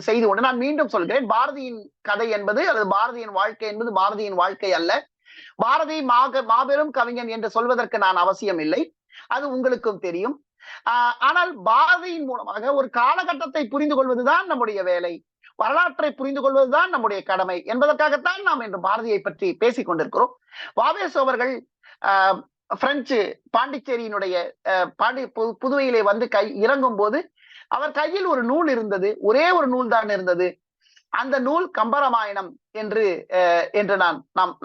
செய்தி ஒன்று நான் மீண்டும் சொல்கிறேன். பாரதியின் கதை என்பது அல்லது பாரதியின் வாழ்க்கை என்பது பாரதியின் வாழ்க்கை அல்ல. பாரதி மாபெரும் கவிஞன் என்று சொல்வதற்கு நான் அவசியம் இல்லை, அது உங்களுக்கும் தெரியும். ஆனால் பாரதியின் மூலமாக ஒரு காலகட்டத்தை புரிந்து கொள்வதுதான் நம்முடைய வேலை, வரலாற்றை புரிந்து கொள்வதுதான் நம்முடைய கடமை என்பதற்காகத்தான் நாம் இன்று பாரதியை பற்றி பேசிக் கொண்டிருக்கிறோம். வாவேசு அவர்கள் பிரெஞ்சு பாண்டிச்சேரியினுடைய புதுவையிலே வந்து இறங்கும் போது அவர் கையில் ஒரு நூல் இருந்தது, ஒரே ஒரு நூல் தான் இருந்தது. அந்த நூல் கம்பராமாயணம் என்று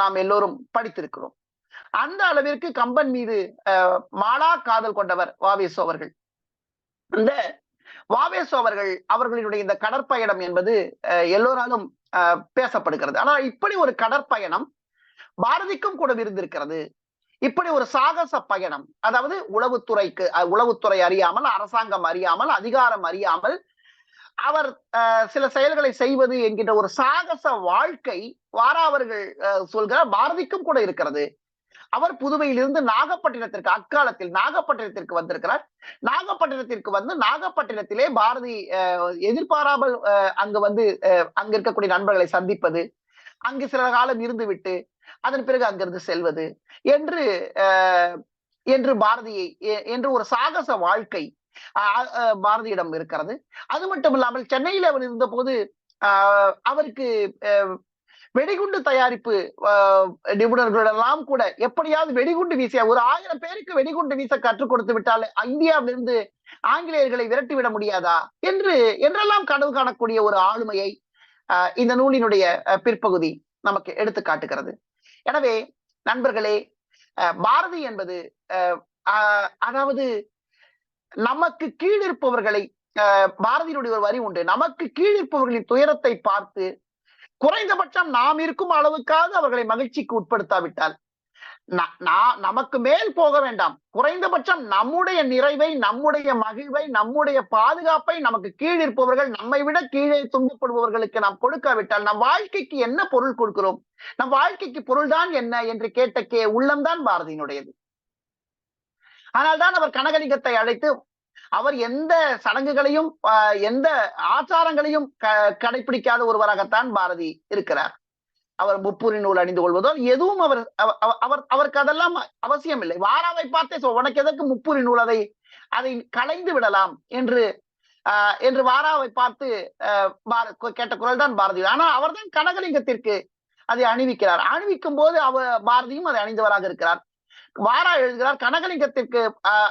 நாம் எல்லோரும் படித்திருக்கிறோம். அந்த அளவிற்கு கம்பன் மீது மாளா காதல் கொண்டவர் வாவேசு அவர்கள். இந்த வாவேசு அவர்களினுடைய இந்த கடற்பயணம் என்பது எல்லோராலும் பேசப்படுகிறது. ஆனால் இப்படி ஒரு கடற்பயணம் பாரதிக்கும் கூட இருந்திருக்கிறது. இப்படி ஒரு சாகச பயணம், அதாவது உளவுத்துறை அறியாமல், அரசாங்கம் அறியாமல், அதிகாரம் அறியாமல் அவர் சில செயல்களை செய்வது என்கின்ற ஒரு சாகச வாழ்க்கை வாரா அவர்கள் சொல்கிறார் பாரதிக்கும் கூட இருக்கிறது. அவர் புதுவையிலிருந்து நாகப்பட்டினத்திற்கு, அக்காலத்தில் நாகப்பட்டினத்திற்கு வந்திருக்கிறார். நாகப்பட்டினத்திற்கு வந்து நாகப்பட்டினத்திலே பாரதி எதிர்பாராமல் அங்கு வந்து அங்க இருக்கக்கூடிய நண்பர்களை சந்திப்பது, அங்கு சில காலம் இருந்துவிட்டு அதன் பிறகு அங்கிருந்து செல்வது என்று என்று பாரதியை என்று ஒரு சாகச வாழ்க்கை பாரதியிடம் இருக்கிறது. அது மட்டும் இல்லாமல் சென்னையில் அவர் இருந்த போது அவருக்கு வெடிகுண்டு தயாரிப்பு நிபுணர்களெல்லாம் கூட எப்படியாவது வெடிகுண்டு வீசிய ஒரு 1000 பேருக்கு வெடிகுண்டு வீச கற்றுக் கொடுத்து விட்டால் இந்தியாவிலிருந்து ஆங்கிலேயர்களை விரட்டிவிட முடியாதா என்றெல்லாம் கனவு காணக்கூடிய ஒரு ஆளுமையை இந்த நூலினுடைய பிற்பகுதி நமக்கு எடுத்து காட்டுகிறது. எனவே நண்பர்களே, பாரதி என்பது அதாவது நமக்கு கீழ் இருப்பவர்களை, பாரதியினுடைய ஒரு வரி உண்டு, நமக்கு கீழ் இருப்பவர்களின் துயரத்தை பார்த்து குறைந்தபட்சம் நாம் இருக்கும் அளவுக்காவது அவர்களை மகிழ்ச்சிக்கு உட்படுத்தாவிட்டால் நமக்கு மேல் போக வேண்டாம், குறைந்தபட்சம் நம்முடைய நிறைவை, நம்முடைய மகிழ்வை, நம்முடைய பாதுகாப்பை நமக்கு கீழ் இருப்பவர்கள், நம்மை விட கீழே துன்பப்படுபவர்களுக்கு நாம் கொடுக்காவிட்டால் நம் வாழ்க்கைக்கு என்ன பொருள் கொடுக்கிறோம்? நம் வாழ்க்கைக்கு பொருள்தான் என்ன என்று கேட்ட உள்ளம்தான் பாரதியினுடையது. ஆனால்தான் அவர் கனகலிங்கத்தை அழைத்து, அவர் எந்த சடங்குகளையும் எந்த ஆச்சாரங்களையும் கடைபிடிக்காத ஒருவராகத்தான் பாரதி இருக்கிறார். அவர் முப்புரி நூல் அணிந்து கொள்வதோ எதுவும் அவருக்கு அதெல்லாம் அவசியம் இல்லை. வாராவை பார்த்தே உனக்கு எதற்கு முப்புரி நூல், அதை களைந்து விடலாம் என்று வாராவை பார்த்து கேட்ட குரல் தான் பாரதி. ஆனா அவர் தான் கனகலிங்கத்திற்கு அதை அணிவிக்கிறார். அணிவிக்கும் போது பாரதியும் அதை அணிந்தவராக இருக்கிறார். வாரா எழுதுகிறார், கனகலிங்கத்திற்கு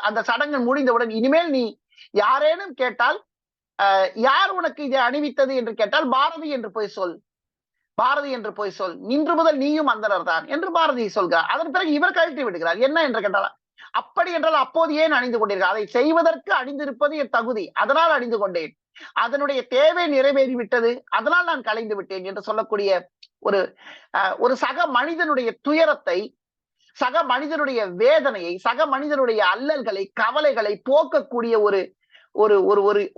அந்த சடங்கு முடிந்தவுடன் இனிமேல் நீ யாரேனும் கேட்டால், யார் உனக்கு இதை அணிவித்தது என்று கேட்டால் பாரதி என்று போய் சொல், பாரதி என்று போய் சொல், இன்று முதல் நீயும் அந்தனர் தான் என்று பாரதி சொல்கிறார். அதன் பிறகு இவர் கழட்டி விடுகிறார். என்ன என்று கேட்டால், அப்படி என்றால் அப்போது ஏன் அணிந்து கொண்டிருக்கிறார்? அதை செய்வதற்கு அணிந்திருப்பது என் தகுதி, அதனால் அணிந்து கொண்டேன், அதனுடைய தேவை நிறைவேறிவிட்டது, அதனால் நான் கலைந்து விட்டேன் என்று சொல்லக்கூடிய ஒரு சக மனிதனுடைய துயரத்தை, சக மனிதனுடைய வேதனையை, சக மனிதனுடைய அல்லல்களை, கவலைகளை போக்கக்கூடிய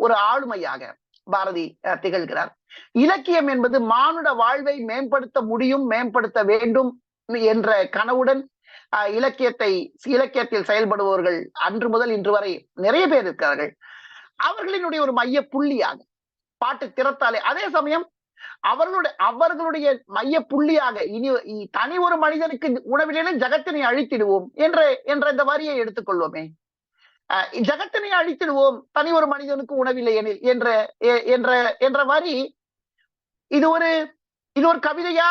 ஒரு ஆளுமையாக பாரதி திகழ்கிறார். இலக்கியம் என்பது மானுட வாழ்வை மேம்படுத்த முடியும், மேம்படுத்த வேண்டும் என்ற கனவுடன் இலக்கியத்தில் செயல்படுபவர்கள் அன்று முதல் இன்று வரை நிறைய பேர் இருக்கிறார்கள். அவர்களினுடைய ஒரு மைய புள்ளியாக பாட்டு திறத்தாலே, அதே சமயம் அவர்களுடைய மைய புள்ளியாக இனி தனி ஒரு மனிதனுக்கு உணவிலே ஜகத்தினை அழித்திடுவோம் என்ற இந்த வரியை எடுத்துக்கொள்வோமே. ஜகத்தினை அழித்திடுவோம், தனி ஒரு மனிதனுக்கு உணவில்லை என்ற வரி, இது ஒரு கவிதையா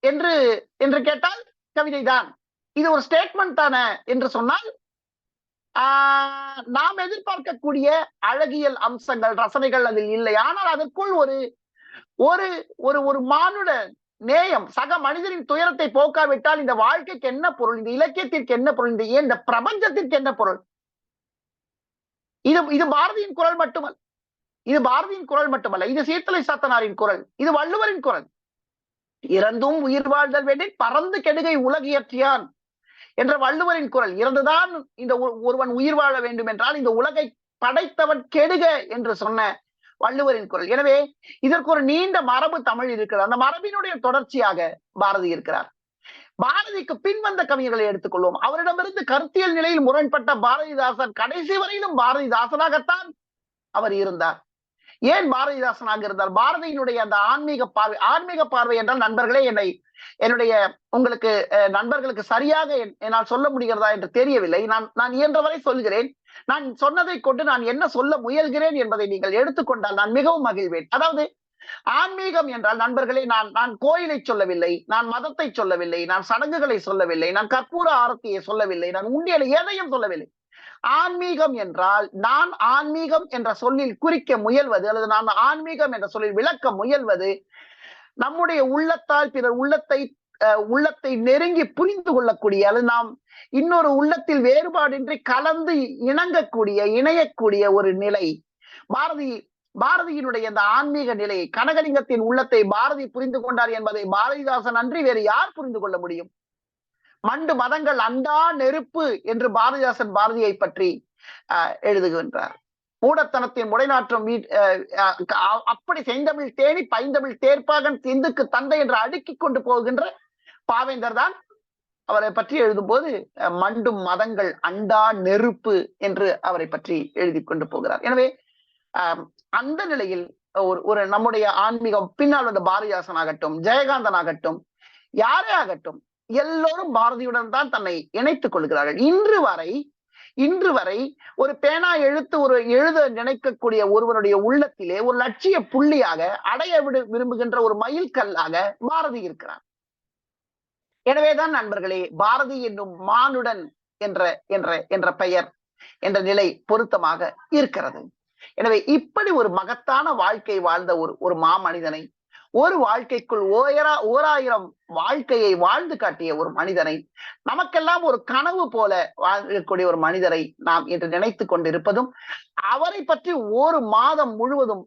என்று கேட்டால் கவிதைதான். இது ஒரு ஸ்டேட்மெண்ட் தானே என்று சொன்னால் நாம் எதிர்பார்க்கக்கூடிய அழகியல் அம்சங்கள், ரசனைகள் அதில் இல்லை. ஆனால் அதற்குள் ஒரு மானுட நேயம், சக மனிதரின் துயரத்தை போக்காவிட்டால் இந்த வாழ்க்கைக்கு என்ன பொருள், இந்த இலக்கியத்திற்கு என்ன பொருள், இந்த பிரபஞ்சத்திற்கு என்ன பொருள்? இது பாரதியின் குரல் மட்டுமல்ல, இது சீர்த்தலை சாத்தனாரின் குரல், இது வள்ளுவரின் குரல். இறந்தும் உயிர் வாழ்தல் வேண்டின் பறந்து கெடுகை உலகியற்றியான் என்ற வள்ளுவரின் குரல். இறந்துதான் இந்த ஒருவன் உயிர் வாழ வேண்டும் என்றால் இந்த உலகை படைத்தவன் கெடுக என்று சொன்ன வள்ளுவரின் குரல். எனவே இதற்கு ஒரு நீண்ட மரபு தமிழ் இருக்கிறது. அந்த மரபினுடைய தொடர்ச்சியாக பாரதி இருக்கிறார். பாரதிக்கு பின்வந்த கவிஞர்களை எடுத்துக்கொள்வோம். அவரிடமிருந்து கருத்தியல் நிலையில் முரண்பட்ட பாரதிதாசன் கடைசி வரையிலும் பாரதிதாசனாகத்தான் அவர் இருந்தார். ஏன் பாரதிதாசனாக இருந்தார்? பாரதியினுடைய அந்த ஆன்மீக பார்வை என்றால், நண்பர்களே, என்னுடைய உங்களுக்கு நண்பர்களுக்கு சரியாக என்னால் சொல்ல முடிகிறதா என்று தெரியவில்லை. நான் இயன்றவரை சொல்கிறேன். நான் சொன்னதை கொண்டு நான் என்ன சொல்ல முயல்கிறேன் என்பதை நீங்கள் எடுத்துக்கொண்டால் நான் மிகவும் மகிழ்வேன். அதாவது ஆன்மீகம் என்றால், நண்பர்களே, நான் கோயிலை சொல்லவில்லை, நான் மதத்தை சொல்லவில்லை, நான் சடங்குகளை சொல்லவில்லை, நான் கற்பூர ஆரத்தியை சொல்லவில்லை, நான் உண்டியலை எதையும் சொல்லவில்லை. ஆன்மீகம் என்றால், நான் ஆன்மீகம் என்ற சொல்லில் குறிக்க முயல்வது, அல்லது நான் ஆன்மீகம் என்ற சொல்லில் விளக்க முயல்வது, நம்முடைய உள்ளத்தால் பிறர் உள்ளத்தை நெருங்கி புரிந்து கொள்ளக்கூடிய, அல்லது நாம் இன்னொரு உள்ளத்தில் வேறுபாடின்றி கலந்து இணையக்கூடிய ஒரு நிலை. பாரதியினுடைய இந்த ஆன்மீக நிலையை, கனகலிங்கத்தின் உள்ளத்தை பாரதி புரிந்து கொண்டார் என்பதை பாரதிதாசன் அன்றி வேறு யார் புரிந்து கொள்ள முடியும்? மண்டு மதங்கள் அண்டா நெருப்பு என்று பாரதிதாசன் பாரதியை பற்றி எழுதுகின்றார். மூடத்தனத்தின் முடைநாற்றம் அப்படி செந்தமிழ் தேனி பைந்தமிழ் தேர்ப்பாகன் இந்துக்கு தந்தை என்று அடுக்கி கொண்டு போகின்ற பாவேந்தர் தான் அவரை பற்றி எழுதும் போது மண்டும் மதங்கள் அண்டா நெருப்பு என்று அவரை பற்றி எழுதி கொண்டு போகிறார். எனவே அந்த நிலையில் ஒரு நம்முடைய ஆன்மீகம் பின்னால் வந்த பாரதிதாசன் ஆகட்டும், ஜெயகாந்தன் ஆகட்டும், யாரே ஆகட்டும், எல்லோரும் பாரதியுடன் தான் தன்னை இணைத்துக் கொள்கிறார்கள். இன்று வரை ஒரு பேனா எழுத நினைக்கக்கூடிய ஒருவருடைய உள்ளத்திலே ஒரு லட்சிய புள்ளியாக அடைய விரும்புகின்ற ஒரு மைல் கல்லாக பாரதி இருக்கிறார். எனவேதான் நண்பர்களே, பாரதி என்னும் மானுடன் என்ற பெயர் என்ற நிலை பொருத்தமாக இருக்கிறது. எனவே இப்படி ஒரு மகத்தான வாழ்க்கை வாழ்ந்த ஒரு மாமனிதனை, ஒரு வாழ்க்கைக்குள் 1000 வாழ்க்கையை வாழ்ந்து காட்டிய ஒரு மனிதனை, நமக்கெல்லாம் ஒரு கனவு போல வாழக்கூடிய ஒரு மனிதரை நாம் இன்று நினைத்து கொண்டிருப்பதும், அவரை பற்றி ஒரு மாதம் முழுவதும்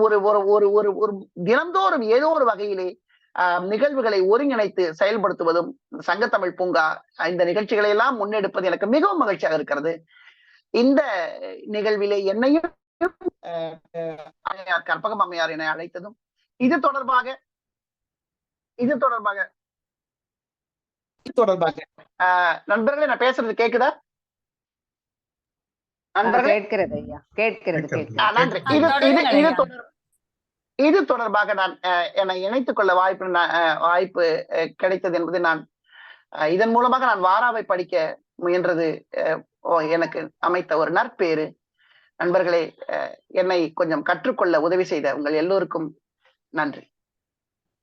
ஒரு தினந்தோறும் ஏதோ ஒரு வகையிலே நிகழ்வுகளை ஒருங்கிணைத்து செயல்படுத்துவதும், சங்கத்தமிழ் பூங்கா இந்த நிகழ்ச்சிகளை எல்லாம் முன்னெடுப்பது எனக்கு மிகவும் மகிழ்ச்சியாக இருக்கிறது. இந்த நிகழ்விலே என்னையும் கற்பகம் அம்மையார் என அழைத்ததும், இது தொடர்பாக நண்பர்களே, நான் பேசுறது கேக்குதா? இது தொடர்பாக நான் என்னை இணைத்துக் கொள்ள வாய்ப்பு கிடைத்தது என்பது, நான் இதன் மூலமாக நான் வாராவை படிக்க முயன்றது எனக்கு அமைத்த ஒரு நற்பேறு. நண்பர்களே, என்னை கொஞ்சம் கற்றுக்கொள்ள உதவி செய்த உங்கள் எல்லோருக்கும் நன்றி.